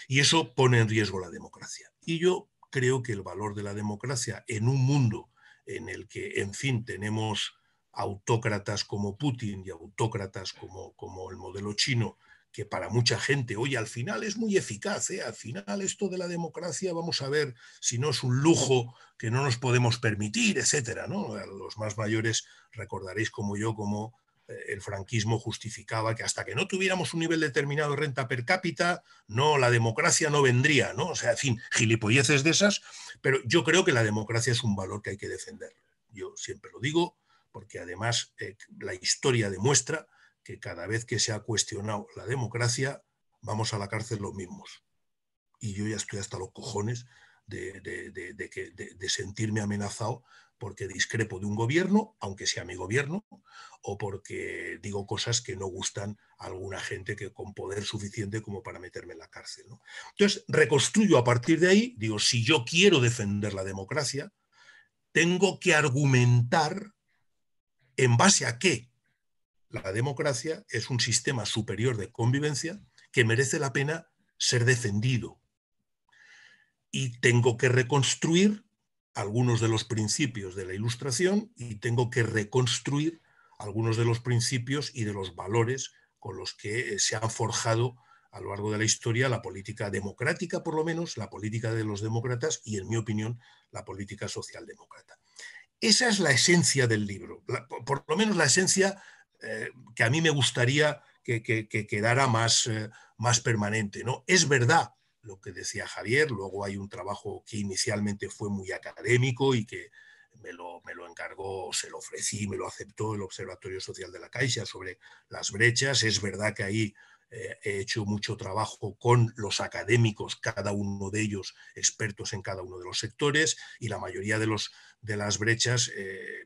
Y eso pone en riesgo la democracia. Y yo creo que el valor de la democracia en un mundo en el que, en fin, tenemos autócratas como Putin y autócratas como el modelo chino, que para mucha gente, oye, al final es muy eficaz, ¿eh? Al final esto de la democracia, vamos a ver si no es un lujo que no nos podemos permitir, etcétera, ¿no? Los más mayores recordaréis como yo, como el franquismo justificaba que hasta que no tuviéramos un nivel determinado de renta per cápita, no, la democracia no vendría, ¿no? O sea, en fin, gilipolleces de esas, pero yo creo que la democracia es un valor que hay que defender. Yo siempre lo digo, porque además la historia demuestra que cada vez que se ha cuestionado la democracia, vamos a la cárcel los mismos. Y yo ya estoy hasta los cojones de sentirme amenazado porque discrepo de un gobierno, aunque sea mi gobierno, o porque digo cosas que no gustan a alguna gente que con poder suficiente como para meterme en la cárcel, ¿no? Entonces, reconstruyo a partir de ahí, digo, si yo quiero defender la democracia, tengo que argumentar en base a qué la democracia es un sistema superior de convivencia que merece la pena ser defendido. Y tengo que reconstruir algunos de los principios de la Ilustración y tengo que reconstruir algunos de los principios y de los valores con los que se han forjado a lo largo de la historia la política democrática, por lo menos, la política de los demócratas y, en mi opinión, la política socialdemócrata. Esa es la esencia del libro, por lo menos la esencia que a mí me gustaría que quedara más permanente, ¿no? Es verdad lo que decía Javier, luego hay un trabajo que inicialmente fue muy académico y que me lo encargó, se lo ofrecí, me lo aceptó el Observatorio Social de la Caixa sobre las brechas. Es verdad que ahí he hecho mucho trabajo con los académicos, cada uno de ellos expertos en cada uno de los sectores, y la mayoría de las brechas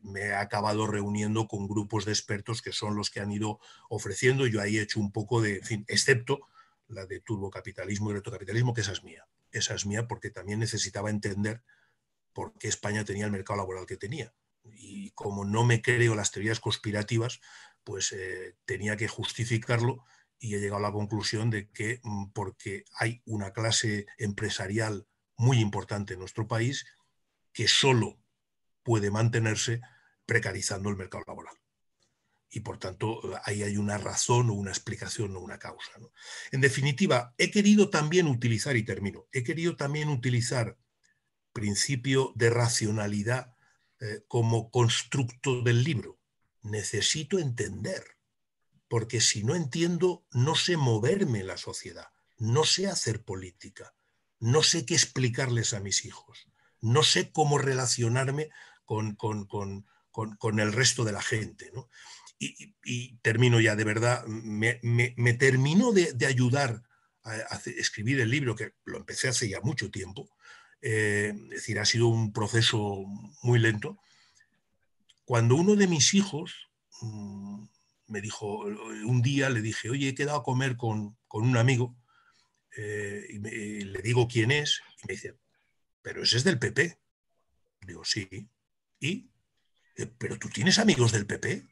me he acabado reuniendo con grupos de expertos que son los que han ido ofreciendo. Yo ahí he hecho un poco de, en fin, excepto la de turbocapitalismo y retrocapitalismo, que esa es mía. Esa es mía porque también necesitaba entender por qué España tenía el mercado laboral que tenía. Y como no me creo las teorías conspirativas, pues tenía que justificarlo y he llegado a la conclusión de que porque hay una clase empresarial muy importante en nuestro país que solo puede mantenerse precarizando el mercado laboral. Y por tanto, ahí hay una razón o una explicación o una causa, ¿no? En definitiva, he querido también utilizar, y termino, he querido también utilizar principio de racionalidad como constructo del libro. Necesito entender, porque si no entiendo, no sé moverme en la sociedad, no sé hacer política, no sé qué explicarles a mis hijos, no sé cómo relacionarme con el resto de la gente, ¿no? Y termino ya, de verdad, me terminó de ayudar a escribir el libro, que lo empecé hace ya mucho tiempo. Es decir, ha sido un proceso muy lento. Cuando uno de mis hijos me dijo, un día le dije, oye, he quedado a comer con un amigo, y le digo quién es, y me dice, pero ese es del PP. Digo, sí. ¿Y? ¿Pero tú tienes amigos del PP?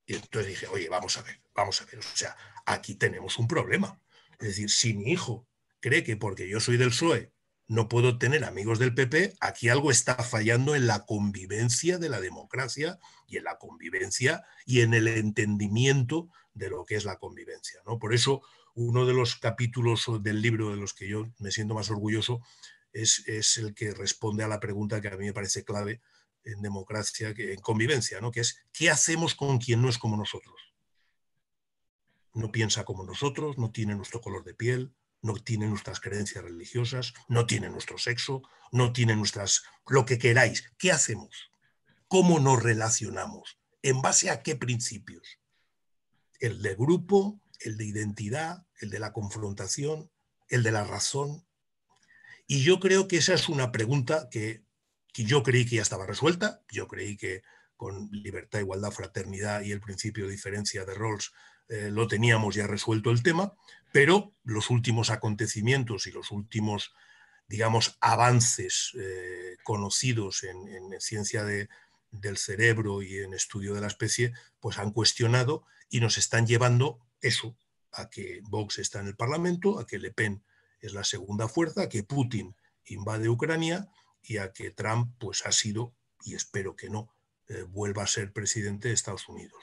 Y entonces dije, oye, vamos a ver, o sea, aquí tenemos un problema. Es decir, si mi hijo cree que porque yo soy del PSOE no puedo tener amigos del PP, aquí algo está fallando en la convivencia de la democracia y en la convivencia y en el entendimiento de lo que es la convivencia, ¿no? Por eso, uno de los capítulos del libro de los que yo me siento más orgulloso es el que responde a la pregunta que a mí me parece clave en democracia, en convivencia, ¿no? Que es, ¿qué hacemos con quien no es como nosotros? No piensa como nosotros, no tiene nuestro color de piel, no tiene nuestras creencias religiosas, no tiene nuestro sexo, no tiene nuestras... lo que queráis. ¿Qué hacemos? ¿Cómo nos relacionamos? ¿En base a qué principios? El de grupo, el de identidad, el de la confrontación, el de la razón. Y yo creo que esa es una pregunta que yo creí que ya estaba resuelta. Yo creí que con libertad, igualdad, fraternidad y el principio de diferencia de Rawls lo teníamos ya resuelto el tema, pero los últimos acontecimientos y los últimos, digamos, avances conocidos en ciencia del cerebro y en estudio de la especie, pues han cuestionado y nos están llevando eso, a que Vox está en el Parlamento, a que Le Pen es la segunda fuerza, a que Putin invade Ucrania y a que Trump pues ha sido, y espero que no, vuelva a ser presidente de Estados Unidos.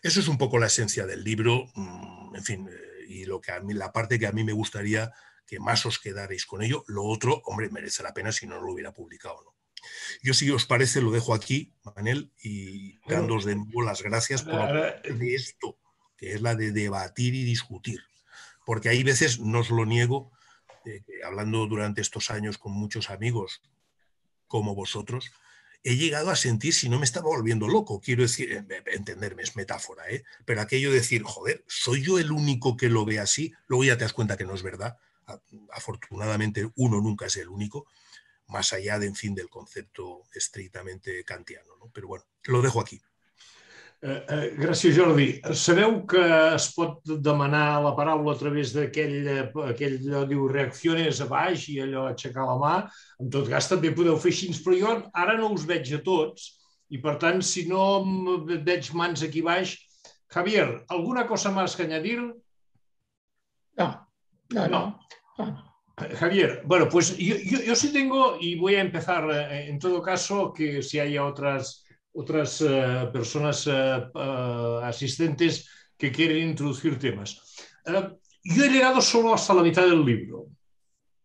Eso es un poco la esencia del libro, en fin, y lo que a mí, la parte que a mí me gustaría que más os quedaréis con ello. Lo otro, hombre, merece la pena si no lo hubiera publicado, ¿no? Yo, si os parece, lo dejo aquí, Manel, y dándoos de nuevo las gracias por la oportunidad de esto, que es la de debatir y discutir. Porque hay veces, no os lo niego, hablando durante estos años con muchos amigos como vosotros, he llegado a sentir si no me estaba volviendo loco. Quiero decir, entenderme, es metáfora, pero aquello de decir, joder, ¿soy yo el único que lo ve así? Luego ya te das cuenta que no es verdad. Afortunadamente, uno nunca es el único, más allá de, en fin, del concepto estrictamente kantiano, ¿no? Pero bueno, lo dejo aquí. Gràcies, Jordi. Sabeu que es pot demanar la paraula a través d'aquell diu reacciones a baix i allò aixecar la mà. En tot cas, també podeu fer així, però jo ara no us veig a tots i, per tant, si no veig mans aquí baix... Javier, ¿alguna cosa más que añadir? No. Javier, bueno, pues yo sí tengo, y voy a empezar en todo caso, que si haya otras personas asistentes que quieren introducir temas. Yo he llegado solo hasta la mitad del libro.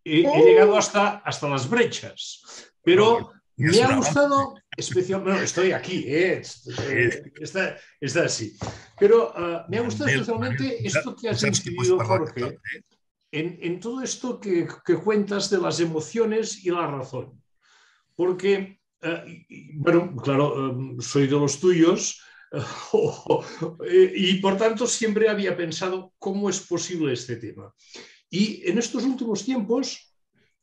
He llegado hasta las brechas, pero me ha gustado especialmente... Bueno, estoy aquí, está así. Pero me ha gustado especialmente esto que has incidido, Jorge, en todo esto que cuentas de las emociones y la razón. Porque, bueno, claro, soy de los tuyos y por tanto siempre había pensado cómo es posible este tema. Y en estos últimos tiempos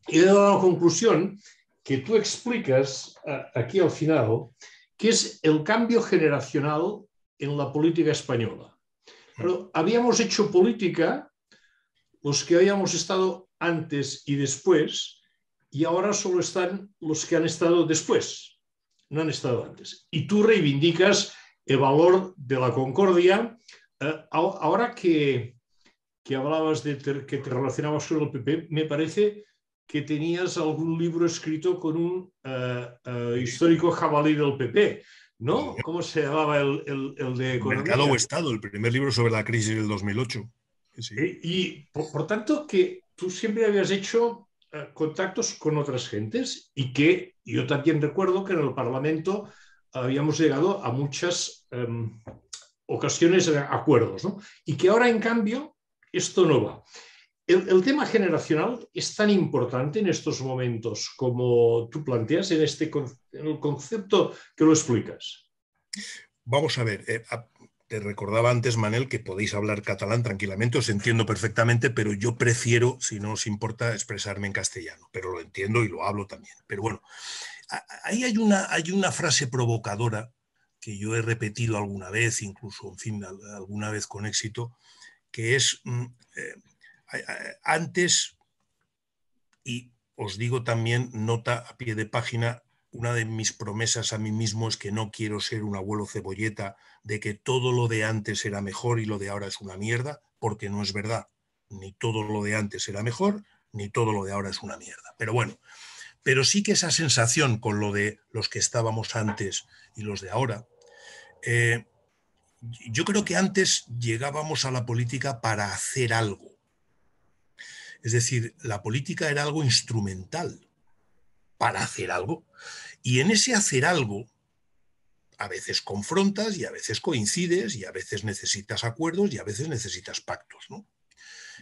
he llegado a la conclusión que tú explicas aquí al final, que es el cambio generacional en la política española. Pero habíamos hecho política los que habíamos estado antes y después, y ahora solo están los que han estado después, no han estado antes. Y tú reivindicas el valor de la concordia. Ahora que hablabas de que te relacionabas con el PP, me parece que tenías algún libro escrito con un histórico jabalí del PP, ¿no? ¿Cómo se llamaba el de economía? Mercado o Estado, el primer libro sobre la crisis del 2008. Sí. Y por tanto, que tú siempre habías hecho contactos con otras gentes y que yo también recuerdo que en el Parlamento habíamos llegado a muchas ocasiones de acuerdos, ¿no? Y que ahora, en cambio, esto no va. El tema generacional es tan importante en estos momentos como tú planteas en el concepto que lo explicas. Vamos a ver, te recordaba antes, Manel, que podéis hablar catalán tranquilamente, os entiendo perfectamente, pero yo prefiero, si no os importa, expresarme en castellano, pero lo entiendo y lo hablo también. Pero bueno, ahí hay una frase provocadora que yo he repetido alguna vez, incluso, en fin, alguna vez con éxito, que es antes, y os digo también, nota a pie de página, una de mis promesas a mí mismo es que no quiero ser un abuelo cebolleta de que todo lo de antes era mejor y lo de ahora es una mierda, porque no es verdad. Ni todo lo de antes era mejor, ni todo lo de ahora es una mierda. Pero bueno, pero sí que esa sensación con lo de los que estábamos antes y los de ahora, yo creo que antes llegábamos a la política para hacer algo. Es decir, la política era algo instrumental para hacer algo. Y en ese hacer algo, a veces confrontas y a veces coincides y a veces necesitas acuerdos y a veces necesitas pactos, ¿no?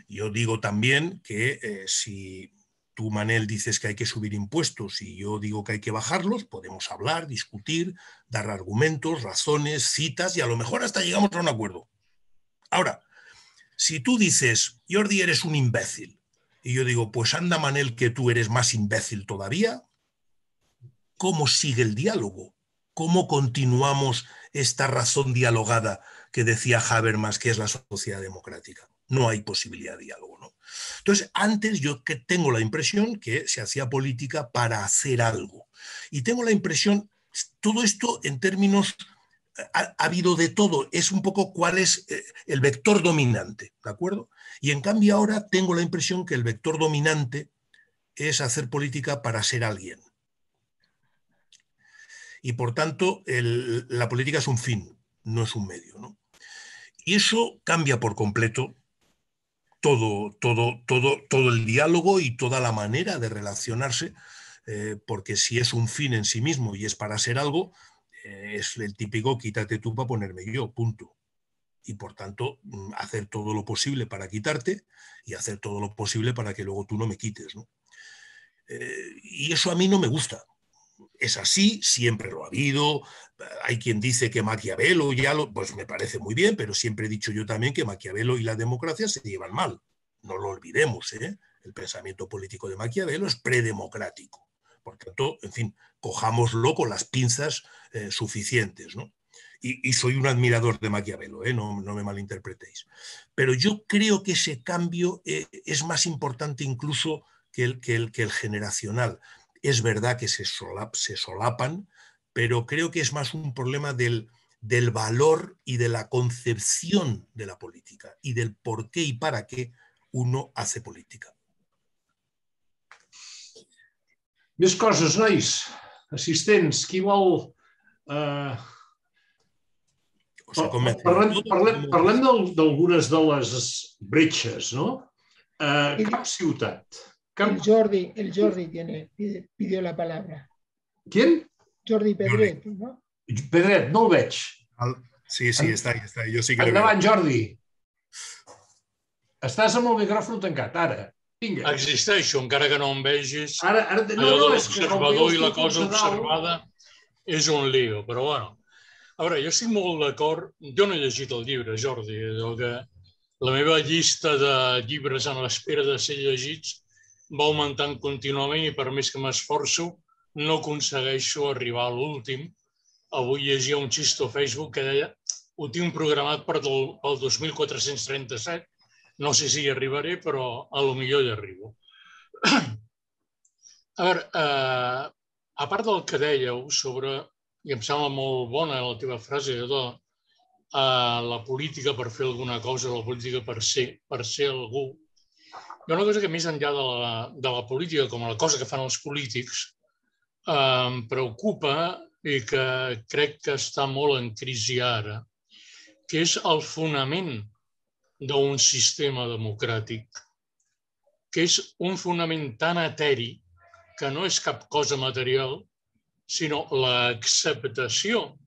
Yo digo también que si tú, Manel, dices que hay que subir impuestos y yo digo que hay que bajarlos, podemos hablar, discutir, dar argumentos, razones, citas y a lo mejor hasta llegamos a un acuerdo. Ahora, si tú dices, Jordi, eres un imbécil, y yo digo, pues anda, Manel, que tú eres más imbécil todavía, ¿cómo sigue el diálogo? ¿Cómo continuamos esta razón dialogada que decía Habermas, que es la sociedad democrática? No hay posibilidad de diálogo, ¿no? Entonces, antes yo que tengo la impresión que se hacía política para hacer algo. Y tengo la impresión, todo esto en términos, ha habido de todo, es un poco cuál es el vector dominante, ¿de acuerdo? Y en cambio ahora tengo la impresión que el vector dominante es hacer política para ser alguien. Y por tanto, la política es un fin, no es un medio, ¿no? Y eso cambia por completo todo el diálogo y toda la manera de relacionarse, porque si es un fin en sí mismo y es para ser algo, es el típico quítate tú para ponerme yo, punto. Y por tanto, hacer todo lo posible para quitarte y hacer todo lo posible para que luego tú no me quites, ¿no? Y eso a mí no me gusta. Es así, siempre lo ha habido. Hay quien dice que Maquiavelo pues me parece muy bien, pero siempre he dicho yo también que Maquiavelo y la democracia se llevan mal. No lo olvidemos, ¿eh? El pensamiento político de Maquiavelo es predemocrático. Por tanto, en fin, cojámoslo con las pinzas suficientes, ¿no? Y soy un admirador de Maquiavelo, ¿eh? No me malinterpretéis. Pero yo creo que ese cambio es más importante incluso que el generacional. Es verdad que se solapan, pero creo que es más un problema del valor y de la concepción de la política y del por qué y para qué uno hace política. Més coses, nois. Assistents, qui vol... Parlem d'algunes de les bretxes, no? Cap ciutat. El Jordi pidió la palabra. ¿Quién? Jordi Pedret, ¿no? Pedret, no el veig. Sí, està ahí. Jo sí que endavant, Jordi. Estàs amb el micròfon tancat, ara. Vinga. Existeixo, encara que no em vegis. Allò de l'observador i la cosa observada és un lío, però bueno. A veure, jo estic molt d'acord. Jo no he llegit el llibre, Jordi, que la meva llista de llibres en l'espera de ser llegits va augmentant contínuament i per més que m'esforço no aconsegueixo arribar a l'últim. Avui llegia un xisto a Facebook que deia ho tinc programat pel 2437, no sé si hi arribaré, però a lo millor hi arribo. A veure, a part del que dèieu sobre, i em sembla molt bona la teva frase, la política per fer alguna cosa, la política per ser algú, hi ha una cosa que més enllà de la política, com la cosa que fan els polítics, em preocupa i que crec que està molt en crisi ara, que és el fonament d'un sistema democràtic, que és un fonament tan eteri que no és cap cosa material, sinó l'acceptació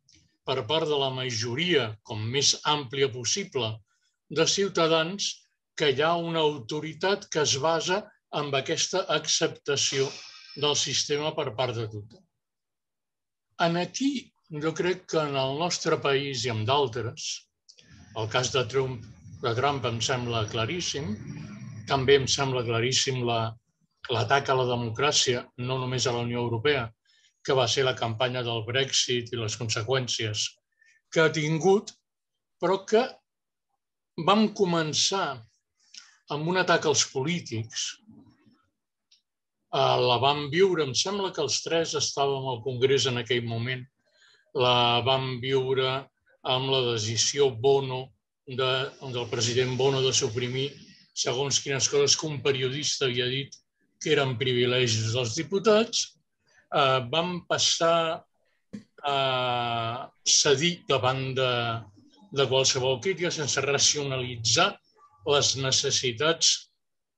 per part de la majoria, com més àmplia possible, de ciutadans que hi ha una autoritat que es basa en aquesta acceptació del sistema per part de tothom. Aquí jo crec que en el nostre país i en d'altres, el cas de Trump em sembla claríssim, també em sembla claríssim l'atac a la democràcia, no només a la Unió Europea, que va ser la campanya del Brexit i les conseqüències que ha tingut, però que vam començar amb un atac als polítics La vam viure, em sembla que els tres estàvem al Congrés en aquell moment, la vam viure amb la decisió Bono, del president Bono, de suprimir segons quines coses que un periodista havia dit que eren privilegis dels diputats. Vam passar a cedir davant de qualsevol crítica sense racionalitzar les necessitats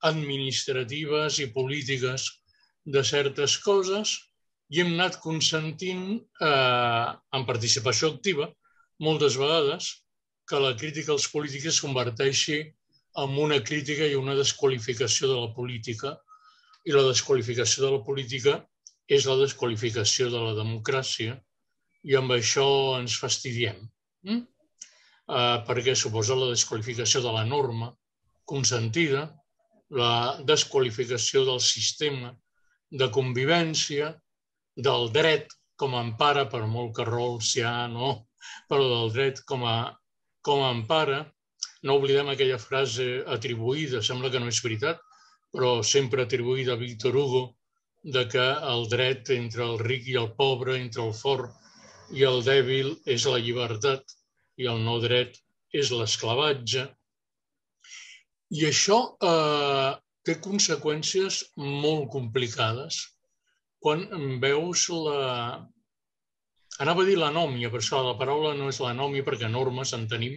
administratives i polítiques de certes coses i hem anat consentint en participació activa moltes vegades que la crítica als polítics es converteixi en una crítica i una desqualificació de la política, i la desqualificació de la política és la desqualificació de la democràcia i amb això ens fastidiem, perquè suposa la desqualificació de la norma consentida, la desqualificació del sistema de convivència, del dret com a empara, per molt que Rawls ja no, però del dret com a empara. No oblidem aquella frase atribuïda, sembla que no és veritat, però sempre atribuïda a Victor Hugo, de que el dret entre el ric i el pobre, entre el fort i el dèbil, és la llibertat i el no dret és l'esclavatge. I això té conseqüències molt complicades. Quan veus anava a dir l'anòmia, però això la paraula no és l'anòmia perquè normes en tenim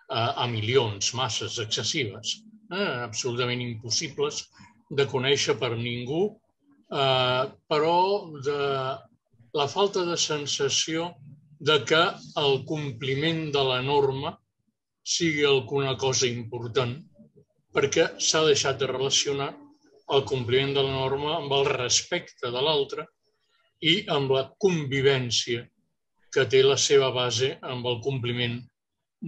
a milions, masses excessives, absolutament impossibles de conèixer per ningú, però de la falta de sensació de que el compliment de la norma sigui alguna cosa important, perquè s'ha deixat de relacionar el compliment de la norma amb el respecte de l'altre i amb la convivència que té la seva base amb el compliment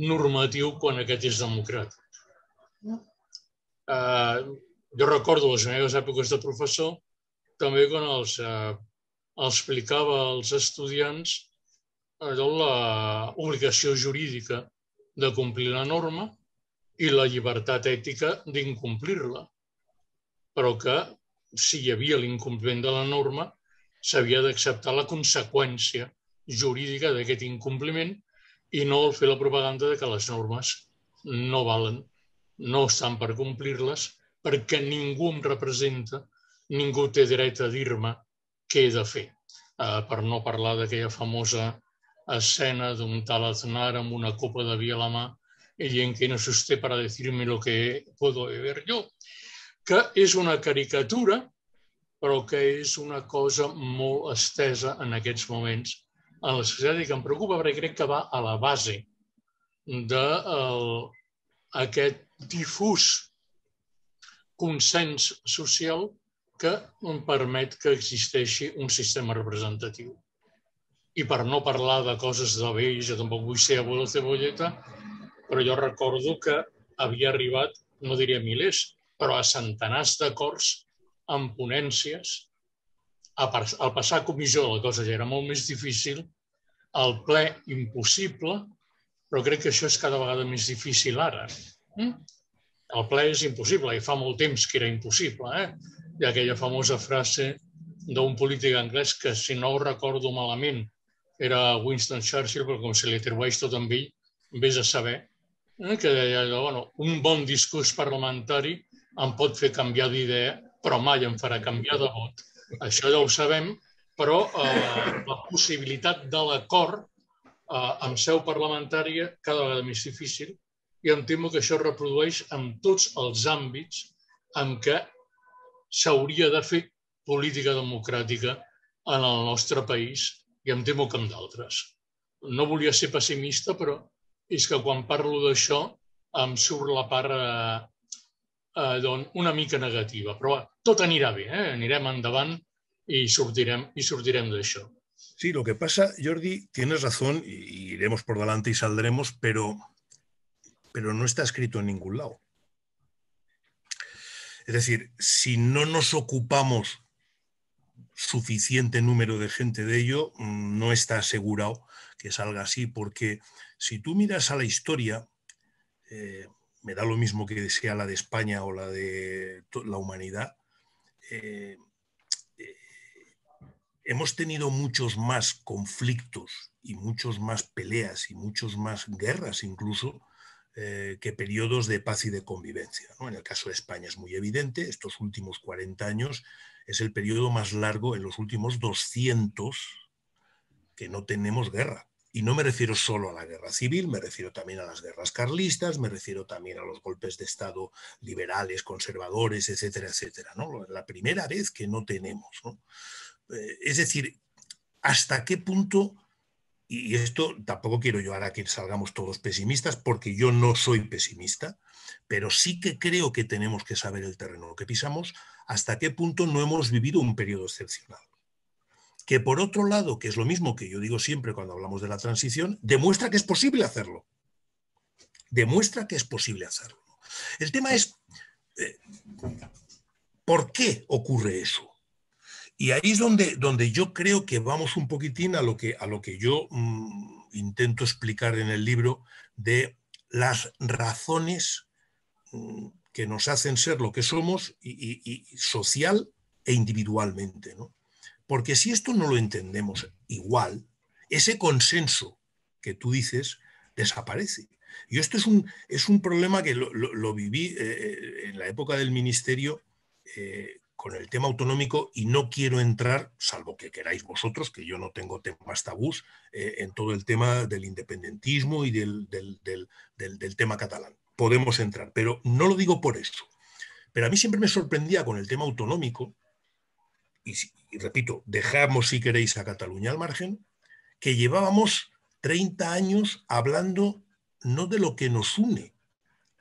normatiu quan aquest és democràtic. Jo recordo les meves èpoques de professor, també quan els explicava als estudiants l'obligació jurídica de complir la norma i la llibertat ètica d'incomplir-la, però que si hi havia l'incompliment de la norma s'havia d'acceptar la conseqüència jurídica d'aquest incompliment i no fer la propaganda de que les normes no valen, no estan per complir-les, perquè ningú em representa, ningú té dret a dir-me què he de fer. Per no parlar d'aquella famosa escena d'un tal Aznar amb una copa de vi a la mà i dient que no és usted para decirme lo que puedo beber yo, que és una caricatura, però que és una cosa molt estesa en aquests moments en la societat i que em preocupa perquè crec que va a la base d'aquest difús consens social que em permet que existeixi un sistema representatiu. I per no parlar de coses de vells, jo tampoc vull ser abuelo cebolleta, però jo recordo que havia arribat, no diria milers, però a centenars d'acords en ponències. Al passar a comissió la cosa ja era molt més difícil, al ple impossible, però crec que això és cada vegada més difícil ara. El ple és impossible i fa molt temps que era impossible. Hi ha aquella famosa frase d'un polític anglès que, si no ho recordo malament, era Winston Churchill, però com se li atribueix tot amb ell, vés a saber, que deia, un bon discurs parlamentari em pot fer canviar d'idea, però mai em farà canviar de vot. Això ja ho sabem, però la possibilitat de l'acord en seu parlamentària cada vegada més difícil i em temo que això es reprodueix en tots els àmbits en què s'hauria de fer política democràtica en el nostre país i em temo que en d'altres. No volia ser pessimista, però és que quan parlo d'això em surt la part una mica negativa. Però tot anirà bé, anirem endavant y sortirem d'això. Sí, lo que pasa, Jordi, tienes razón, y iremos por delante y saldremos, pero no está escrito en ningún lado. Es decir, si no nos ocupamos suficiente número de gente de ello, no está asegurado que salga así, porque si tú miras a la historia, me da lo mismo que sea la de España o la de la humanidad, hemos tenido muchos más conflictos y muchos más peleas y muchos más guerras incluso que periodos de paz y de convivencia, ¿no? En el caso de España es muy evidente, estos últimos 40 años es el periodo más largo en los últimos 200 que no tenemos guerra. Y no me refiero solo a la guerra civil, me refiero también a las guerras carlistas, me refiero también a los golpes de Estado liberales, conservadores, etcétera, etcétera, ¿no? La primera vez que no tenemos, ¿no? Es decir, ¿hasta qué punto? Y esto tampoco quiero yo ahora que salgamos todos pesimistas, porque yo no soy pesimista, pero sí que creo que tenemos que saber el terreno que pisamos, hasta qué punto no hemos vivido un periodo excepcional. Que por otro lado, que es lo mismo que yo digo siempre cuando hablamos de la transición, demuestra que es posible hacerlo. Demuestra que es posible hacerlo. El tema es, ¿por qué ocurre eso? Y ahí es donde yo creo que vamos un poquitín a lo que yo intento explicar en el libro de las razones que nos hacen ser lo que somos y social e individualmente, ¿no? Porque si esto no lo entendemos igual, ese consenso que tú dices desaparece. Y esto es un problema que lo viví en la época del ministerio con el tema autonómico, y no quiero entrar, salvo que queráis vosotros, que yo no tengo temas tabús, en todo el tema del independentismo y del tema catalán. Podemos entrar, pero no lo digo por eso. Pero a mí siempre me sorprendía con el tema autonómico, y repito, dejamos si queréis a Cataluña al margen, que llevábamos 30 años hablando no de lo que nos une,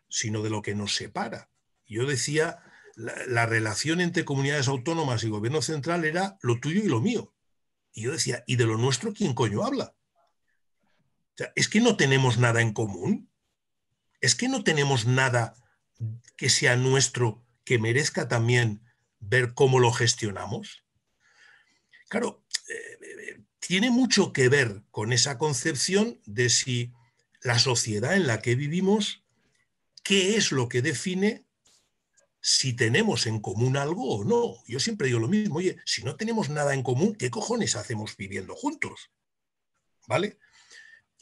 sino de lo que nos separa. Yo decía, la relación entre comunidades autónomas y gobierno central era lo tuyo y lo mío. Y yo decía, ¿y de lo nuestro quién coño habla? O sea, ¿es que no tenemos nada en común? ¿Es que no tenemos nada que sea nuestro, que merezca también ver cómo lo gestionamos? Claro, tiene mucho que ver con esa concepción de si la sociedad en la que vivimos, qué es lo que define si tenemos en común algo o no. Yo siempre digo lo mismo, oye, si no tenemos nada en común, ¿qué cojones hacemos viviendo juntos? ¿Vale?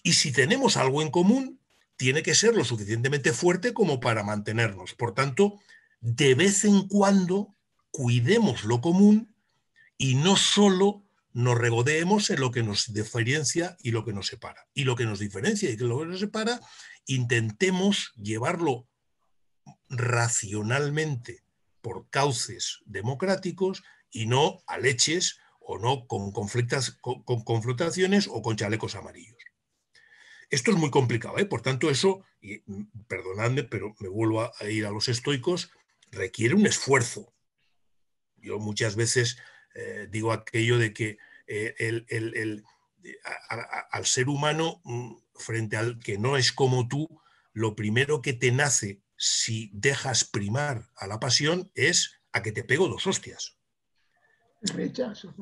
Y si tenemos algo en común, tiene que ser lo suficientemente fuerte como para mantenernos. Por tanto, de vez en cuando, cuidemos lo común y no solo nos regodeemos en lo que nos diferencia y lo que nos separa. Y lo que nos diferencia y lo que nos separa, intentemos llevarlo racionalmente por cauces democráticos y no a leches o no con confrontaciones o con chalecos amarillos. Esto es muy complicado, ¿eh? Por tanto, eso, y perdonadme, pero me vuelvo a ir a los estoicos, requiere un esfuerzo. Yo muchas veces digo aquello de que al ser humano, frente al que no es como tú, lo primero que te nace si dejas primar a la pasión es a que te pego 2 hostias. El rechazo.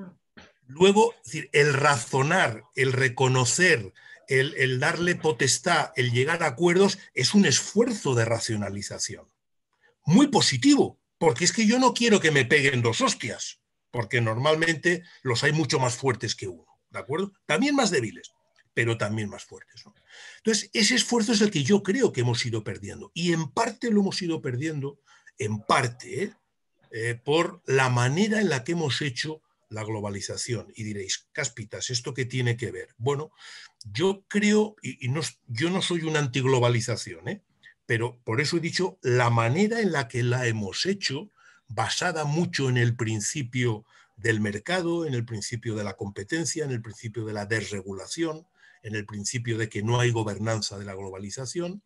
Luego, es decir, el razonar, el reconocer, el darle potestad, el llegar a acuerdos, es un esfuerzo de racionalización. Muy positivo, porque es que yo no quiero que me peguen 2 hostias, porque normalmente los hay mucho más fuertes que uno, ¿de acuerdo? También más débiles, pero también más fuertes, ¿no? Entonces, ese esfuerzo es el que yo creo que hemos ido perdiendo. Y en parte lo hemos ido perdiendo, en parte, por la manera en la que hemos hecho la globalización. Y diréis, Cáspitas, ¿esto qué tiene que ver? Bueno, yo creo, yo no soy una antiglobalización, pero por eso he dicho la manera en la que la hemos hecho, basada mucho en el principio del mercado, en el principio de la competencia, en el principio de la desregulación, en el principio de que no hay gobernanza de la globalización,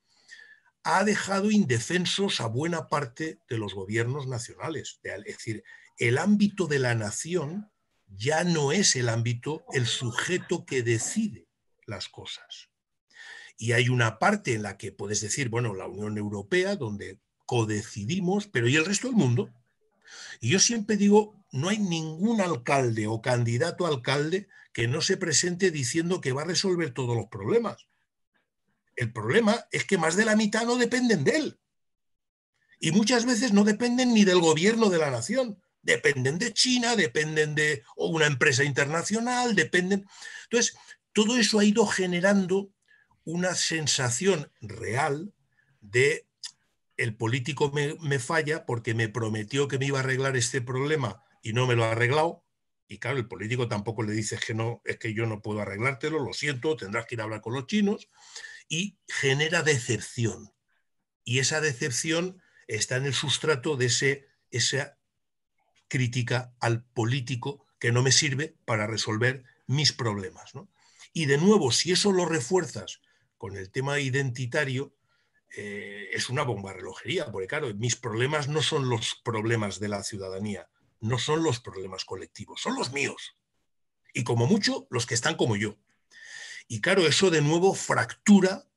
ha dejado indefensos a buena parte de los gobiernos nacionales. Es decir, el ámbito de la nación ya no es el ámbito, el sujeto que decide las cosas. Y hay una parte en la que puedes decir, bueno, la Unión Europea, donde codecidimos, pero ¿y el resto del mundo? Y yo siempre digo, no hay ningún alcalde o candidato a alcalde que no se presente diciendo que va a resolver todos los problemas. El problema es que más de la mitad no dependen de él. Y muchas veces no dependen ni del gobierno de la nación, Dependen de China, dependen de una empresa internacional, dependen... Entonces, todo eso ha ido generando una sensación real de el político me falla porque me prometió que me iba a arreglar este problema y no me lo ha arreglado. Y claro, el político tampoco le dice que no, es que yo no puedo arreglártelo, lo siento, tendrás que ir a hablar con los chinos, y genera decepción. Y esa decepción está en el sustrato de esa crítica al político que no me sirve para resolver mis problemas, ¿no? Y de nuevo, si eso lo refuerzas con el tema identitario, es una bomba relojería, porque claro, mis problemas no son los problemas de la ciudadanía, no son los problemas colectivos, son los míos. Y como mucho, los que están como yo. Y claro, eso de nuevo fractura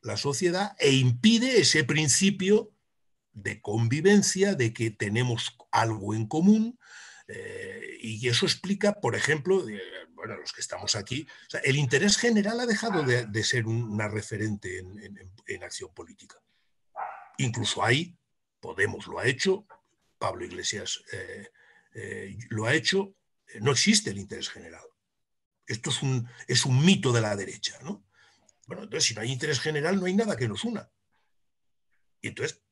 la sociedad e impide ese principio de convivencia, de que tenemos algo en común, y eso explica, por ejemplo, bueno, los que estamos aquí, o sea, el interés general ha dejado de ser una referente en acción política. Incluso hay, Podemos lo ha hecho, Pablo Iglesias lo ha hecho, no existe el interés general. Esto es un mito de la derecha, ¿no? Bueno, entonces si no hay interés general no hay nada que nos una. Y entonces,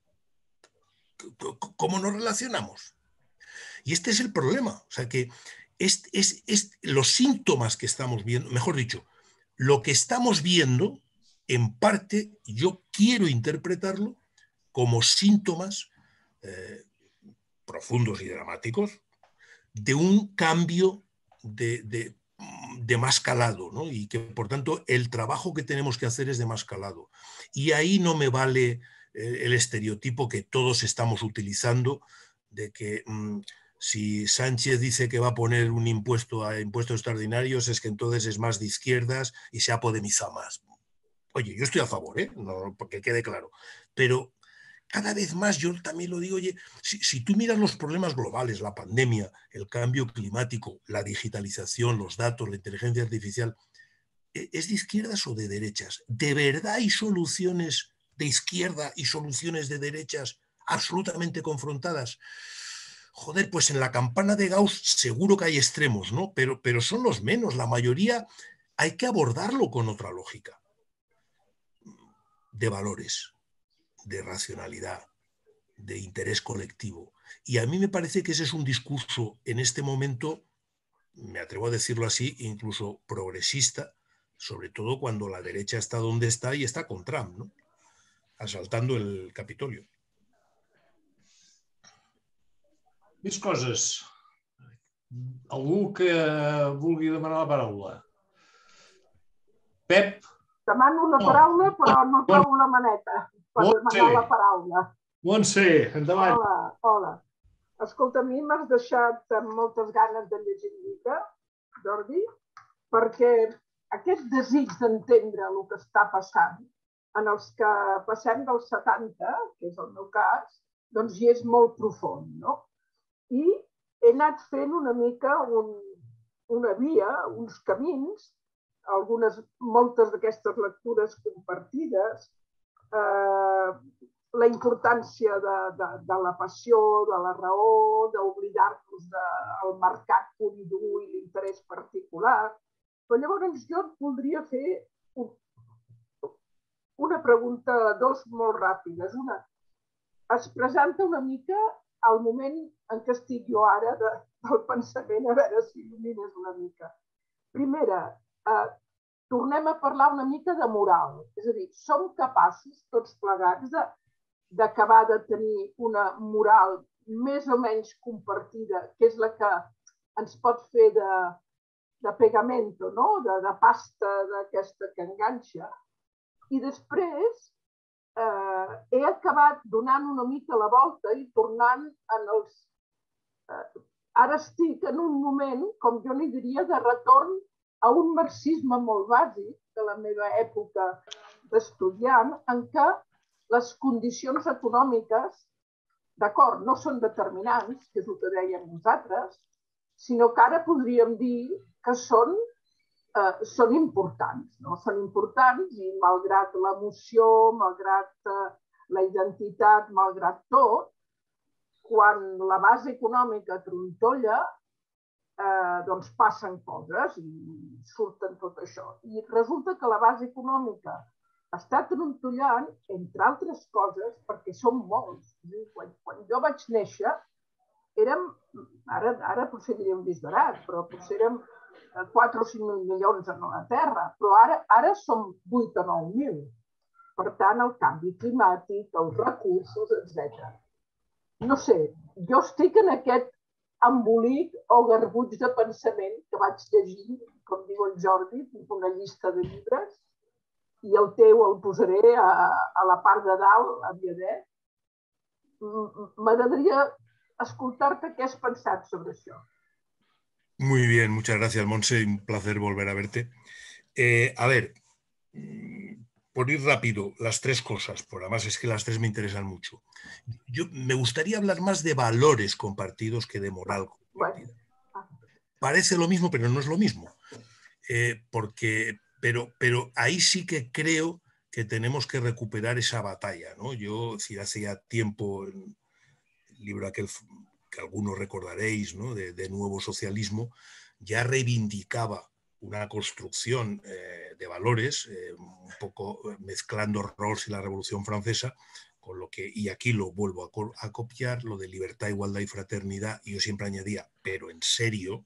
¿cómo nos relacionamos? Y este es el problema. O sea que los síntomas que estamos viendo, mejor dicho, lo que estamos viendo, en parte, yo quiero interpretarlo como síntomas profundos y dramáticos de un cambio de más calado, ¿no? Y que, por tanto, el trabajo que tenemos que hacer es de más calado. Y ahí no me vale el estereotipo que todos estamos utilizando de que si Sánchez dice que va a poner un impuesto a impuestos extraordinarios es que entonces es más de izquierdas y se ha podemizado más. Oye, yo estoy a favor, no, porque quede claro, pero cada vez más, yo también lo digo, oye, si tú miras los problemas globales, la pandemia, el cambio climático, la digitalización, los datos, la inteligencia artificial, ¿es de izquierdas o de derechas? ¿De verdad hay soluciones de izquierda y soluciones de derechas absolutamente confrontadas? Joder, pues en la campana de Gauss seguro que hay extremos, ¿no? Pero son los menos, la mayoría hay que abordarlo con otra lógica de valores, de racionalidad, de interés colectivo. Y a mí me parece que ese es un discurso en este momento, me atrevo a decirlo así, incluso progresista, sobre todo cuando la derecha está donde está y está con Trump, ¿no? Asaltando el Capitolio. Més coses. Algú que vulgui demanar la paraula? Pep? Demano la paraula, però no trobo la maneta per demanar la paraula. Montse, endavant. Hola. Escolta, a mi m'has deixat amb moltes ganes de llegir el llibre, Jordi, perquè aquest desig d'entendre el que està passant, en els que passem dels 70, que és el meu cas, doncs hi és molt profund, no? I he anat fent una mica una via, uns camins, moltes d'aquestes lectures compartides, la importància de la passió, de la raó, d'oblidar-nos del mercat pur i dur i l'interès particular. Però llavors jo et voldria fer una pregunta, dos molt ràpides. Una, es presenta una mica al moment en què estic jo ara del pensament, a veure si il·lumines una mica. Primera, tornem a parlar una mica de moral. És a dir, som capaços tots plegats d'acabar de tenir una moral més o menys compartida, que és la que ens pot fer de pegamento, de pasta d'aquesta que enganxa. I després he acabat donant una mica la volta i tornant en els... Ara estic en un moment, com jo n'hi diria, de retorn a un marxisme molt bàsic de la meva època d'estudiant, en què les condicions econòmiques, d'acord, no són determinants, que és el que dèiem nosaltres, sinó que ara podríem dir que són importants. Són importants i malgrat l'emoció, malgrat la identitat, malgrat tot, quan la base econòmica trontolla, doncs passen coses i surten tot això. I resulta que la base econòmica està trontollant, entre altres coses, perquè som molts. Quan jo vaig néixer, érem, ara potser diríem disbarat, però potser érem 4 o 5 milions a la Terra, però ara som 8 o 9.000. Per tant, el canvi climàtic, els recursos, etc. No sé, jo estic en aquest embolic o garbuig de pensament que vaig llegint, com diu el Jordi, una llista de llibres, i el teu el posaré a la part de dalt, a Viadet. M'agradaria escoltar-te què has pensat sobre això. Muy bien, muchas gracias, Montse. Un placer volver a verte. A ver, por ir rápido, las tres cosas, por además es que las tres me interesan mucho. Me gustaría hablar más de valores compartidos que de moral compartida. Parece lo mismo, pero no es lo mismo. Pero ahí sí que creo que tenemos que recuperar esa batalla, ¿no? Yo, si hace ya tiempo, el libro aquel que algunos recordaréis, ¿no? de Nuevo Socialismo, ya reivindicaba una construcción de valores, un poco mezclando Rawls y la Revolución Francesa, con lo que, y aquí lo vuelvo a copiar, lo de libertad, igualdad y fraternidad, y yo siempre añadía, pero en serio,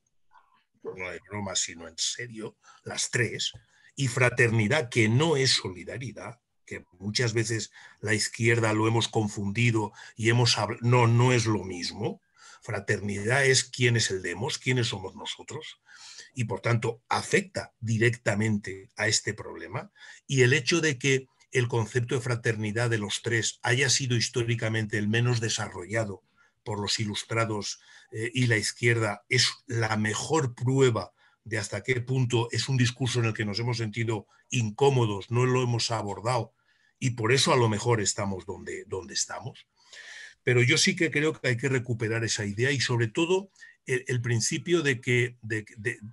no de broma, sino en serio, las tres, y fraternidad, que no es solidaridad, que muchas veces la izquierda lo hemos confundido y hemos hablado, no es lo mismo. Fraternidad es quién es el demos, quiénes somos nosotros, y por tanto afecta directamente a este problema. Y el hecho de que el concepto de fraternidad de los tres haya sido históricamente el menos desarrollado por los ilustrados y la izquierda es la mejor prueba de hasta qué punto es un discurso en el que nos hemos sentido incómodos, no lo hemos abordado y por eso a lo mejor estamos donde estamos. Pero yo sí que creo que hay que recuperar esa idea y sobre todo el principio de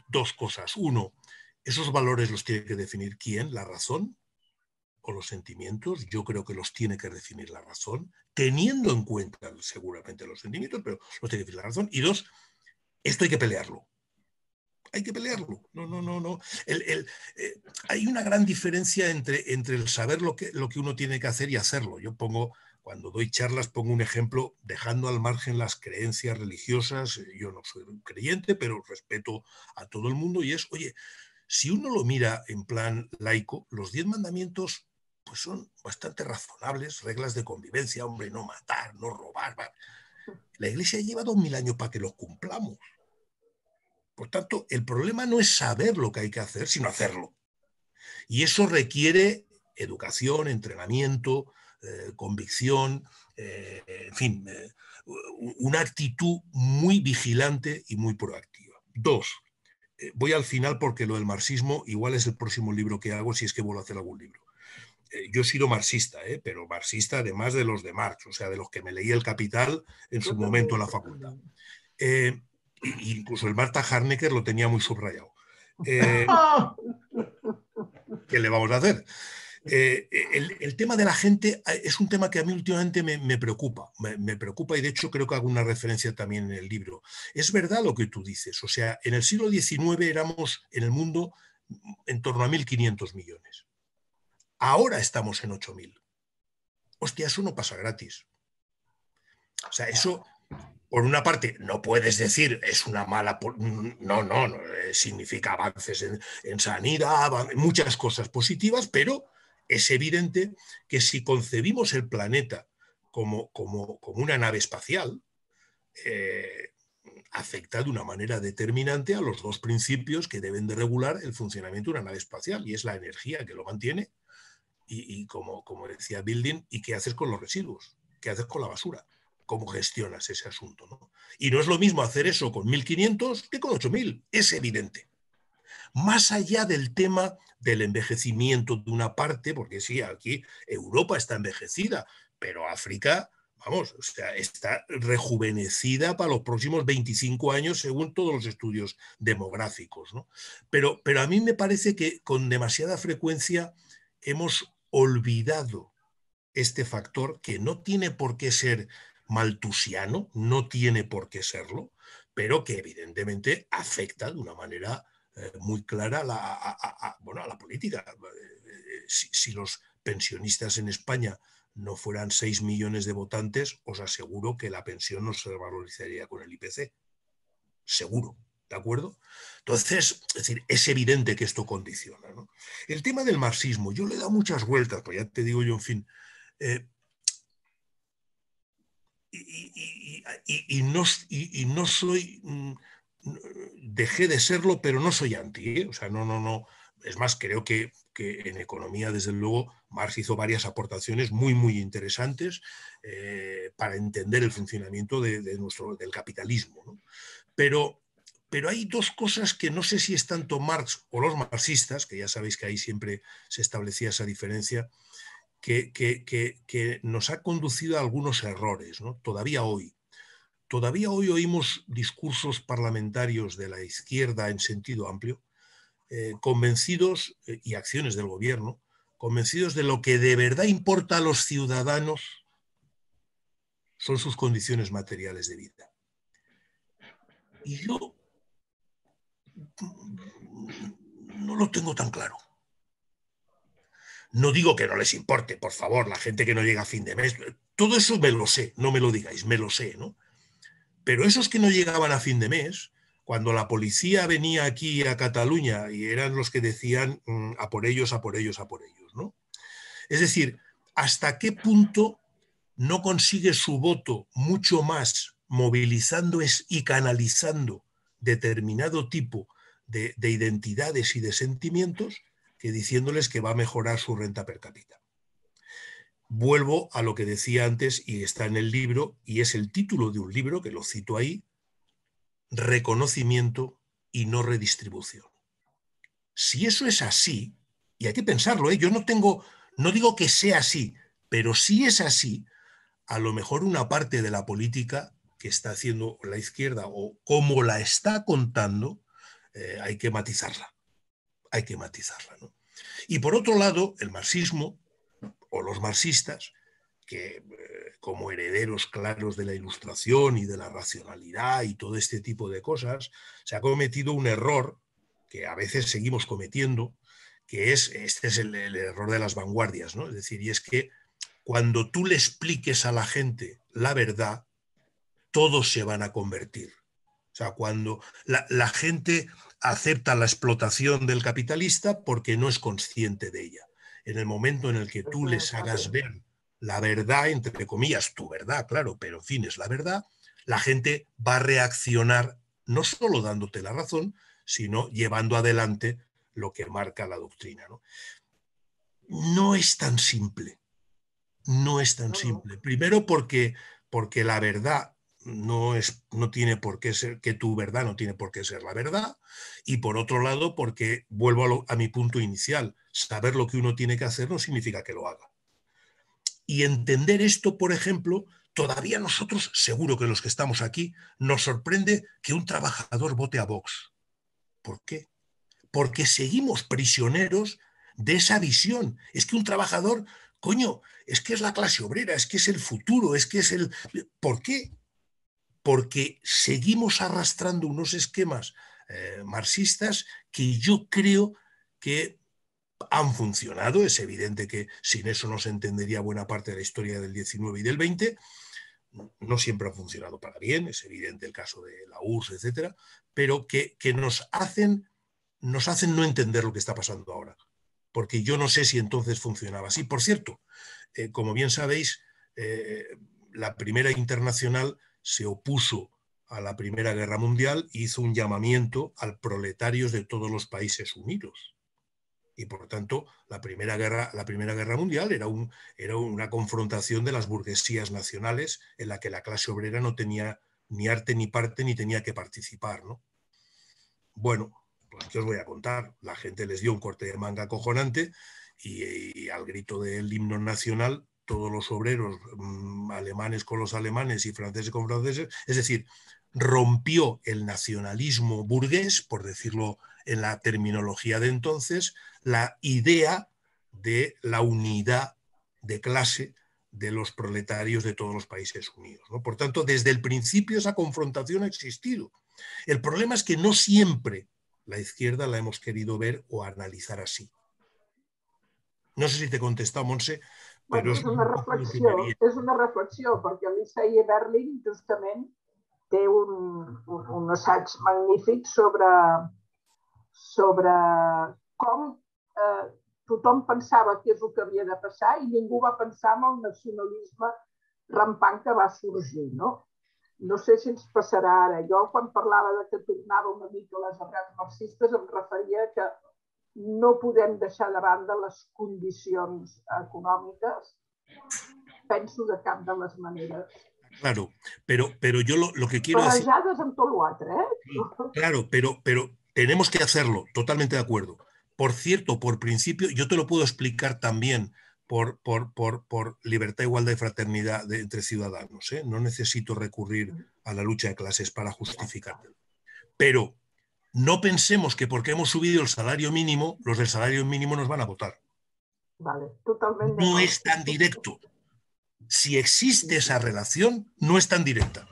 dos cosas. Uno, esos valores los tiene que definir ¿quién? ¿La razón o los sentimientos? Yo creo que los tiene que definir la razón, teniendo en cuenta seguramente los sentimientos, pero los tiene que definir la razón. Y dos, esto hay que pelearlo. Hay que pelearlo. No. Hay una gran diferencia entre el saber lo que uno tiene que hacer y hacerlo. Yo cuando doy charlas, pongo un ejemplo, dejando al margen las creencias religiosas. Yo no soy creyente, pero respeto a todo el mundo. Y es, oye, si uno lo mira en plan laico, los 10 mandamientos pues son bastante razonables, reglas de convivencia, hombre, no matar, no robar. La Iglesia lleva 2000 años para que los cumplamos. Por tanto, el problema no es saber lo que hay que hacer, sino hacerlo. Y eso requiere educación, entrenamiento, convicción, en fin, una actitud muy vigilante y muy proactiva. Dos, voy al final porque lo del marxismo igual es el próximo libro que hago si es que vuelvo a hacer algún libro. Yo he sido marxista, pero marxista además de los de Marx, o sea, de los que me leí El Capital en su momento en la facultad. Incluso el Marta Harnecker lo tenía muy subrayado. ¿Qué le vamos a hacer? El tema de la gente es un tema que a mí últimamente me preocupa. Me preocupa y de hecho creo que hago una referencia también en el libro. Es verdad lo que tú dices. O sea, en el siglo XIX éramos en el mundo en torno a 1.500 millones. Ahora estamos en 8.000. Hostia, eso no pasa gratis. O sea, eso... Por una parte, no puedes decir es una mala... No, significa avances en sanidad, muchas cosas positivas, pero es evidente que si concebimos el planeta como una nave espacial, afecta de una manera determinante a los dos principios que deben de regular el funcionamiento de una nave espacial, y es la energía que lo mantiene y como decía Bildin, ¿y qué haces con los residuos? ¿Qué haces con la basura? ¿Cómo gestionas ese asunto, ¿no? Y no es lo mismo hacer eso con 1.500 que con 8.000, es evidente. Más allá del tema del envejecimiento de una parte, porque sí, aquí Europa está envejecida, pero África, vamos, o sea, está rejuvenecida para los próximos 25 años según todos los estudios demográficos, ¿no? Pero a mí me parece que con demasiada frecuencia hemos olvidado este factor que no tiene por qué ser maltusiano, no tiene por qué serlo, pero que evidentemente afecta de una manera muy clara a la política. Si los pensionistas en España no fueran 6 millones de votantes, os aseguro que la pensión no se revalorizaría con el IPC. Seguro, ¿de acuerdo? Entonces, es decir, es evidente que esto condiciona, ¿no? El tema del marxismo, yo le he dado muchas vueltas, pues ya te digo yo, en fin, no soy, dejé de serlo, pero no soy anti, ¿eh? O sea, no. Es más, creo que en economía, desde luego, Marx hizo varias aportaciones muy, muy interesantes para entender el funcionamiento del capitalismo, ¿no? Pero hay dos cosas que no sé si es tanto Marx o los marxistas, que ya sabéis que ahí siempre se establecía esa diferencia, que nos ha conducido a algunos errores, ¿no? Todavía hoy oímos discursos parlamentarios de la izquierda en sentido amplio, convencidos, y acciones del gobierno, convencidos de lo que de verdad importa a los ciudadanos son sus condiciones materiales de vida. Y yo no lo tengo tan claro. No digo que no les importe, por favor, la gente que no llega a fin de mes. Todo eso me lo sé, no me lo digáis, me lo sé, ¿no? Pero esos que no llegaban a fin de mes, cuando la policía venía aquí a Cataluña y eran los que decían a por ellos, a por ellos, a por ellos, ¿no? Es decir, ¿hasta qué punto no consigue su voto mucho más movilizando y canalizando determinado tipo de identidades y de sentimientos que diciéndoles que va a mejorar su renta per cápita? Vuelvo a lo que decía antes y está en el libro, y es el título de un libro, que lo cito ahí: Reconocimiento y no redistribución. Si eso es así, y hay que pensarlo, yo no digo que sea así, pero si es así, a lo mejor una parte de la política que está haciendo la izquierda, o como la está contando, hay que matizarla. Hay que matizarla, ¿no? Y por otro lado, el marxismo o los marxistas, que como herederos claros de la Ilustración y de la racionalidad y todo este tipo de cosas, se ha cometido un error que a veces seguimos cometiendo, que este es el error de las vanguardias, ¿no? Es decir, y es que cuando tú le expliques a la gente la verdad, todos se van a convertir. O sea, cuando la gente acepta la explotación del capitalista porque no es consciente de ella. En el momento en el que tú les hagas ver la verdad, entre comillas, tu verdad, claro, pero en fin, es la verdad, la gente va a reaccionar no solo dándote la razón, sino llevando adelante lo que marca la doctrina, ¿no? No es tan simple. No es tan simple. Primero porque la verdad no tiene por qué ser, que tu verdad no tiene por qué ser la verdad, y por otro lado porque, vuelvo a mi punto inicial, saber lo que uno tiene que hacer no significa que lo haga. Y entender esto, por ejemplo, todavía nosotros, seguro que los que estamos aquí, nos sorprende que un trabajador vote a Vox. ¿Por qué? Porque seguimos prisioneros de esa visión. Es que un trabajador, coño, es que es la clase obrera, es que es el futuro, es que es el... ¿Por qué? Porque seguimos arrastrando unos esquemas marxistas que yo creo que han funcionado. Es evidente que sin eso no se entendería buena parte de la historia del 19 y del 20. No siempre ha funcionado para bien, es evidente el caso de la URSS, etcétera, pero que nos hacen no entender lo que está pasando ahora, porque yo no sé si entonces funcionaba así. Por cierto, como bien sabéis, la Primera Internacional se opuso a la Primera Guerra Mundial e hizo un llamamiento al proletarios de todos los países unidos. Y por tanto, la Primera Guerra Mundial era una confrontación de las burguesías nacionales en la que la clase obrera no tenía ni arte ni parte ni tenía que participar, ¿no? Bueno, pues ¿qué os voy a contar? La gente les dio un corte de manga acojonante y al grito del himno nacional, todos los obreros, alemanes con los alemanes y franceses con franceses, es decir, rompió el nacionalismo burgués, por decirlo en la terminología de entonces, la idea de la unidad de clase de los proletarios de todos los países unidos, ¿no? Por tanto, desde el principio esa confrontación ha existido. El problema es que no siempre la izquierda la hemos querido ver o analizar así. No sé si te he contestado, Montse, però és una reflexió, perquè l'Isaiah Berlin justament té un assaig magnífic sobre com tothom pensava què és el que havia de passar i ningú va pensar en el nacionalisme rampant que va sorgir, no? No sé si ens passarà ara. Jo, quan parlava de que tornava una mica a les arrels marxistes, em referia que no podem deixar de banda les condicions econòmiques, penso, de cap de les maneres. Claro, pero yo lo que quiero decir... Barrejades amb tot l'altre, Sí, claro, pero tenemos que hacerlo, totalmente de acuerdo. Por cierto, por principio, yo te lo puedo explicar también por libertad, igualdad y fraternidad entre ciudadanos, ¿eh? No necesito recurrir a la lucha de clases para justificarlo. Pero no pensemos que porque hemos subido el salario mínimo, los del salario mínimo nos van a votar. Vale, totalmente. No es tan directo. Si existe esa relación, no es tan directa.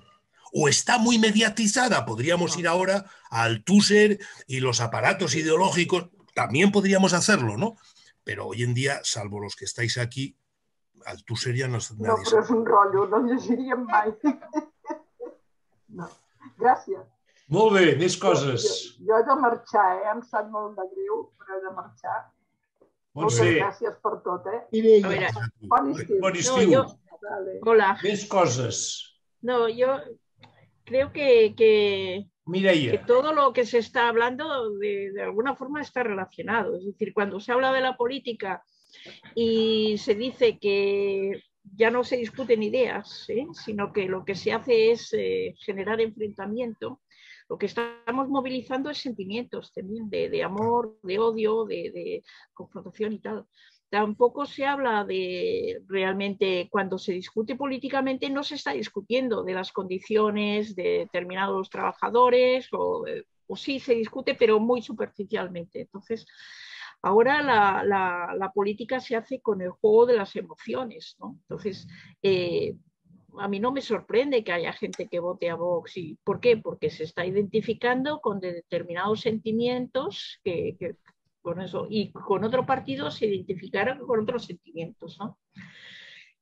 O está muy mediatizada, podríamos ir ahora a Althusser y los aparatos ideológicos, también podríamos hacerlo, ¿no? Pero hoy en día, salvo los que estáis aquí, Althusser ja no... No, però és un rotllo, no llegiríem mai. No. Gràcies. Molt bé, més coses. Jo he de marxar, em sap molt de greu, però he de marxar. Moltes gràcies per tot, Bon estiu. Bon estiu. Hola. Més coses. No, yo creo que Mireia. todo lo que se está hablando de alguna forma está relacionado. Es decir, cuando se habla de la política y se dice que ya no se discuten ideas, sino que lo que se hace es generar enfrentamiento, lo que estamos movilizando es sentimientos también de amor, de odio, de confrontación y tal. Tampoco se habla de realmente, cuando se discute políticamente, no se está discutiendo de las condiciones de determinados trabajadores, o sí se discute, pero muy superficialmente. Entonces, ahora la política se hace con el juego de las emociones, ¿no? Entonces, a mí no me sorprende que haya gente que vote a Vox. ¿Por qué? Porque se está identificando con determinados sentimientos que con eso, y con otro partido se identificaron con otros sentimientos, ¿no?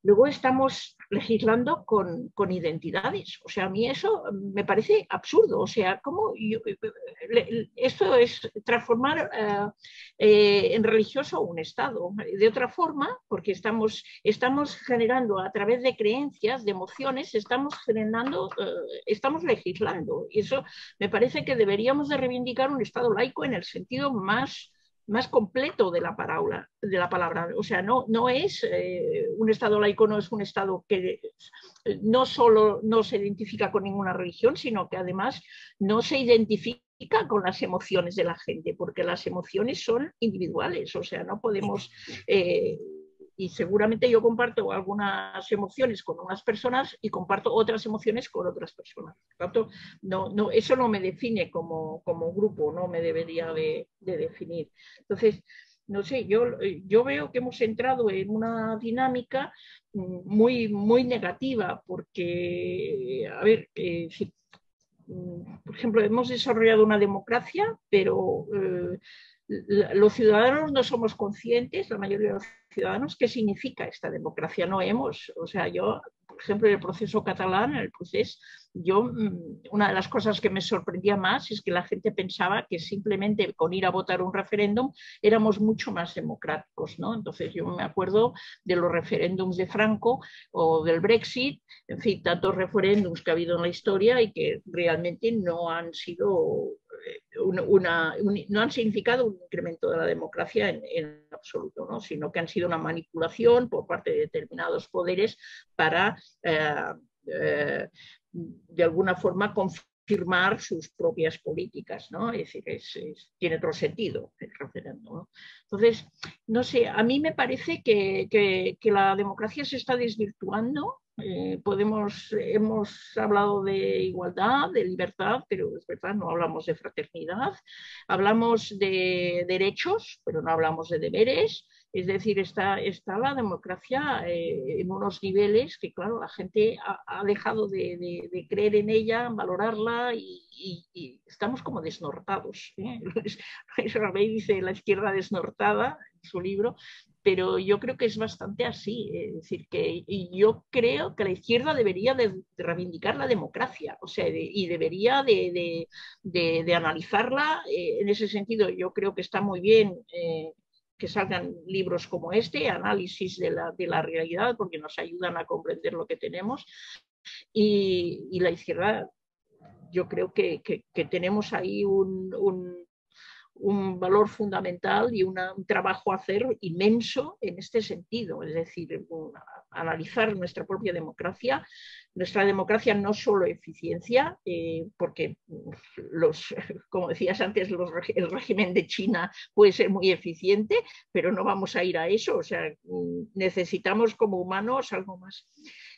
Luego estamos legislando con identidades. O sea, a mí eso me parece absurdo. O sea, ¿cómo esto es transformar en religioso un Estado? De otra forma, porque estamos generando a través de creencias, de emociones, estamos legislando. Y eso me parece que deberíamos de reivindicar un Estado laico en el sentido más completo de la palabra. O sea, no es un Estado laico, no es un Estado que no solo no se identifica con ninguna religión, sino que además no se identifica con las emociones de la gente, porque las emociones son individuales. O sea, no podemos... y seguramente yo comparto algunas emociones con unas personas y comparto otras emociones con otras personas. Por tanto, eso no me define como grupo, no me debería de definir. Entonces, no sé, yo veo que hemos entrado en una dinámica muy, muy negativa, porque, a ver, por ejemplo, hemos desarrollado una democracia, pero los ciudadanos no somos conscientes, la mayoría de los ciudadanos, qué significa esta democracia. No hemos, o sea, yo, por ejemplo, en el proceso catalán, en el procés, una de las cosas que me sorprendía más es que la gente pensaba que simplemente con ir a votar un referéndum éramos mucho más democráticos, ¿no? Entonces yo me acuerdo de los referéndums de Franco o del Brexit, en fin, tantos referéndums que ha habido en la historia y que realmente no han sido no han significado un incremento de la democracia en absoluto, ¿no? Sino que han sido una manipulación por parte de determinados poderes para de alguna forma confirmar sus propias políticas, ¿no? Es decir, tiene otro sentido el referéndum, ¿no? Entonces, no sé, a mí me parece que la democracia se está desvirtuando. Hemos hablado de igualdad, de libertad, pero es verdad, no hablamos de fraternidad. Hablamos de derechos, pero no hablamos de deberes. Es decir, está la democracia en unos niveles que, claro, la gente ha dejado de creer en ella, valorarla y estamos como desnortados. Luis Rabell dice la izquierda desnortada en su libro, pero yo creo que es bastante así. Es decir, que yo creo que la izquierda debería de reivindicar la democracia, o sea, y debería de analizarla en ese sentido. Yo creo que está muy bien que salgan libros como este, análisis de la realidad, porque nos ayudan a comprender lo que tenemos. Y la izquierda, yo creo que tenemos ahí un valor fundamental y un trabajo a hacer inmenso en este sentido, es decir, analizar nuestra propia democracia. Nuestra democracia no solo eficiencia, porque como decías antes, el régimen de China puede ser muy eficiente, pero no vamos a ir a eso, o sea, necesitamos como humanos algo más.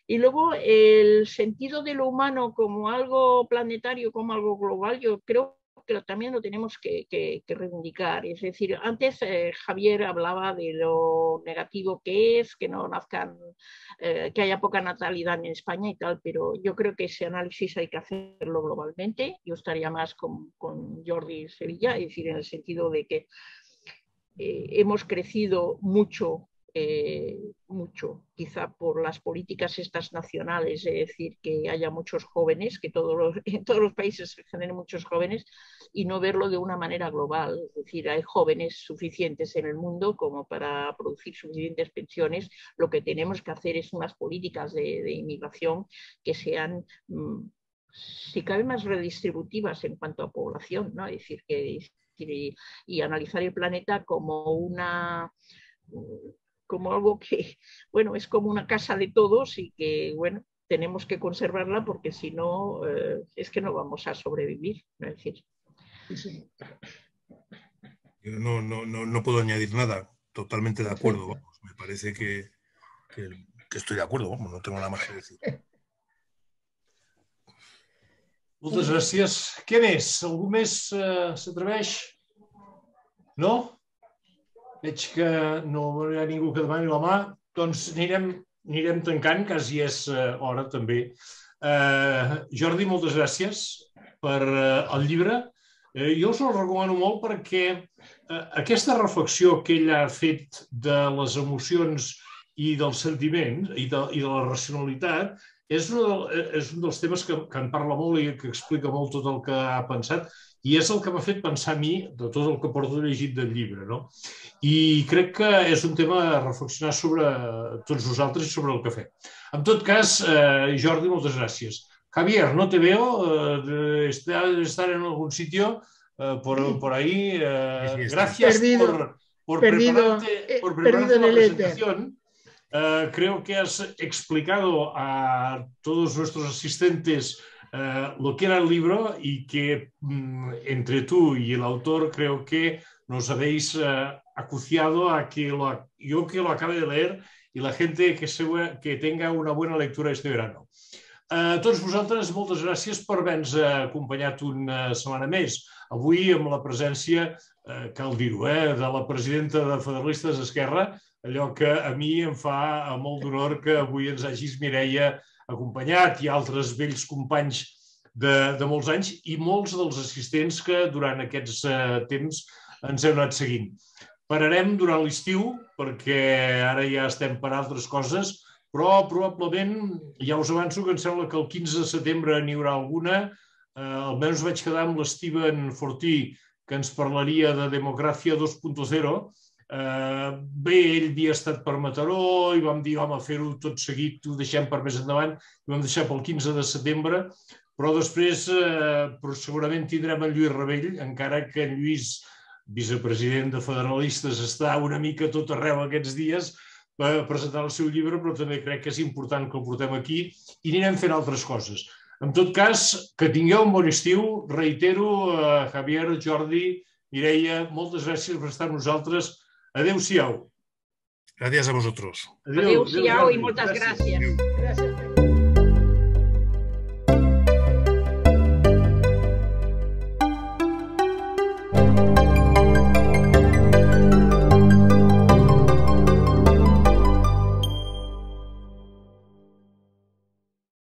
Y luego el sentido de lo humano como algo planetario, como algo global, yo creo que también lo tenemos que reivindicar. Es decir, antes Javier hablaba de lo negativo que es, que no nazcan, que haya poca natalidad en España y tal, pero yo creo que ese análisis hay que hacerlo globalmente. Yo estaría más con Jordi Sevilla, es decir, en el sentido de que hemos crecido mucho, quizá por las políticas estas nacionales, es decir, que haya muchos jóvenes, que en todos los países se generen muchos jóvenes, y no verlo de una manera global. Es decir, hay jóvenes suficientes en el mundo como para producir suficientes pensiones. Lo que tenemos que hacer es unas políticas de inmigración que sean, si cabe, más redistributivas en cuanto a población, ¿no? Es decir, y analizar el planeta como algo que, bueno, es como una casa de todos y que, bueno, tenemos que conservarla porque si no, es que no vamos a sobrevivir, ¿no? Es decir, sí. Yo no puedo añadir nada, totalmente de acuerdo, vamos. Me parece que estoy de acuerdo, vamos, no tengo nada más que decir. Moltes gràcies. Què més? Algú més s'atreveix? No? Veig que no hi ha ningú que demani la mà. Doncs anirem tancant, quasi és hora també. Jordi, moltes gràcies per el llibre. Jo us el recomano molt perquè aquesta reflexió que ell ha fet de les emocions i dels sentiments i de la racionalitat és un dels temes que en parla molt i que explica molt tot el que ha pensat, i és el que m'ha fet pensar a mi de tot el que porto llegit del llibre, no? I crec que és un tema a reflexionar sobre tots nosaltres i sobre el que fem. En tot cas, Jordi, moltes gràcies. Javier, no te veo, estar en algún sitio por ahí. Gracias por prepararte la presentación. Creo que has explicado a todos nuestros asistentes lo que era el libro y que entre tú y el autor creo que nos habéis acuciado a que yo que lo acabe de leer y la gente que tenga una buena lectura este verano. A tots vosaltres, moltes gràcies per haver-nos acompanyat una setmana més. Avui amb la presència, cal dir-ho, de la presidenta de Federalistes d'Esquerra, allò que a mi em fa molt d'honor que avui ens hagis, Mireia, acompanyat, i altres vells companys de molts anys i molts dels assistents que durant aquests temps ens heu anat seguint. Pararem durant l'estiu perquè ara ja estem per altres coses, però probablement, ja us avanço que em sembla que el 15 de setembre n'hi haurà alguna. Almenys vaig quedar amb l'Steven Fortí, que ens parlaria de Democràcia 2.0. Bé, ell havia estat per Mataró i vam dir, home, fer-ho tot seguit, ho deixem per més endavant, i vam deixar pel 15 de setembre, però després segurament tindrem en Lluís Rabell, encara que en Lluís, vicepresident de Federalistes, està una mica tot arreu aquests dies per presentar el seu llibre, però també crec que és important que el portem aquí i anirem fent altres coses. En tot cas, que tingueu un bon estiu. Reitero, Javier, Jordi, Mireia, moltes gràcies per estar amb nosaltres. Adéu-siau. Gracias a vosotros. Adéu-siau i moltes gràcies. Gràcies.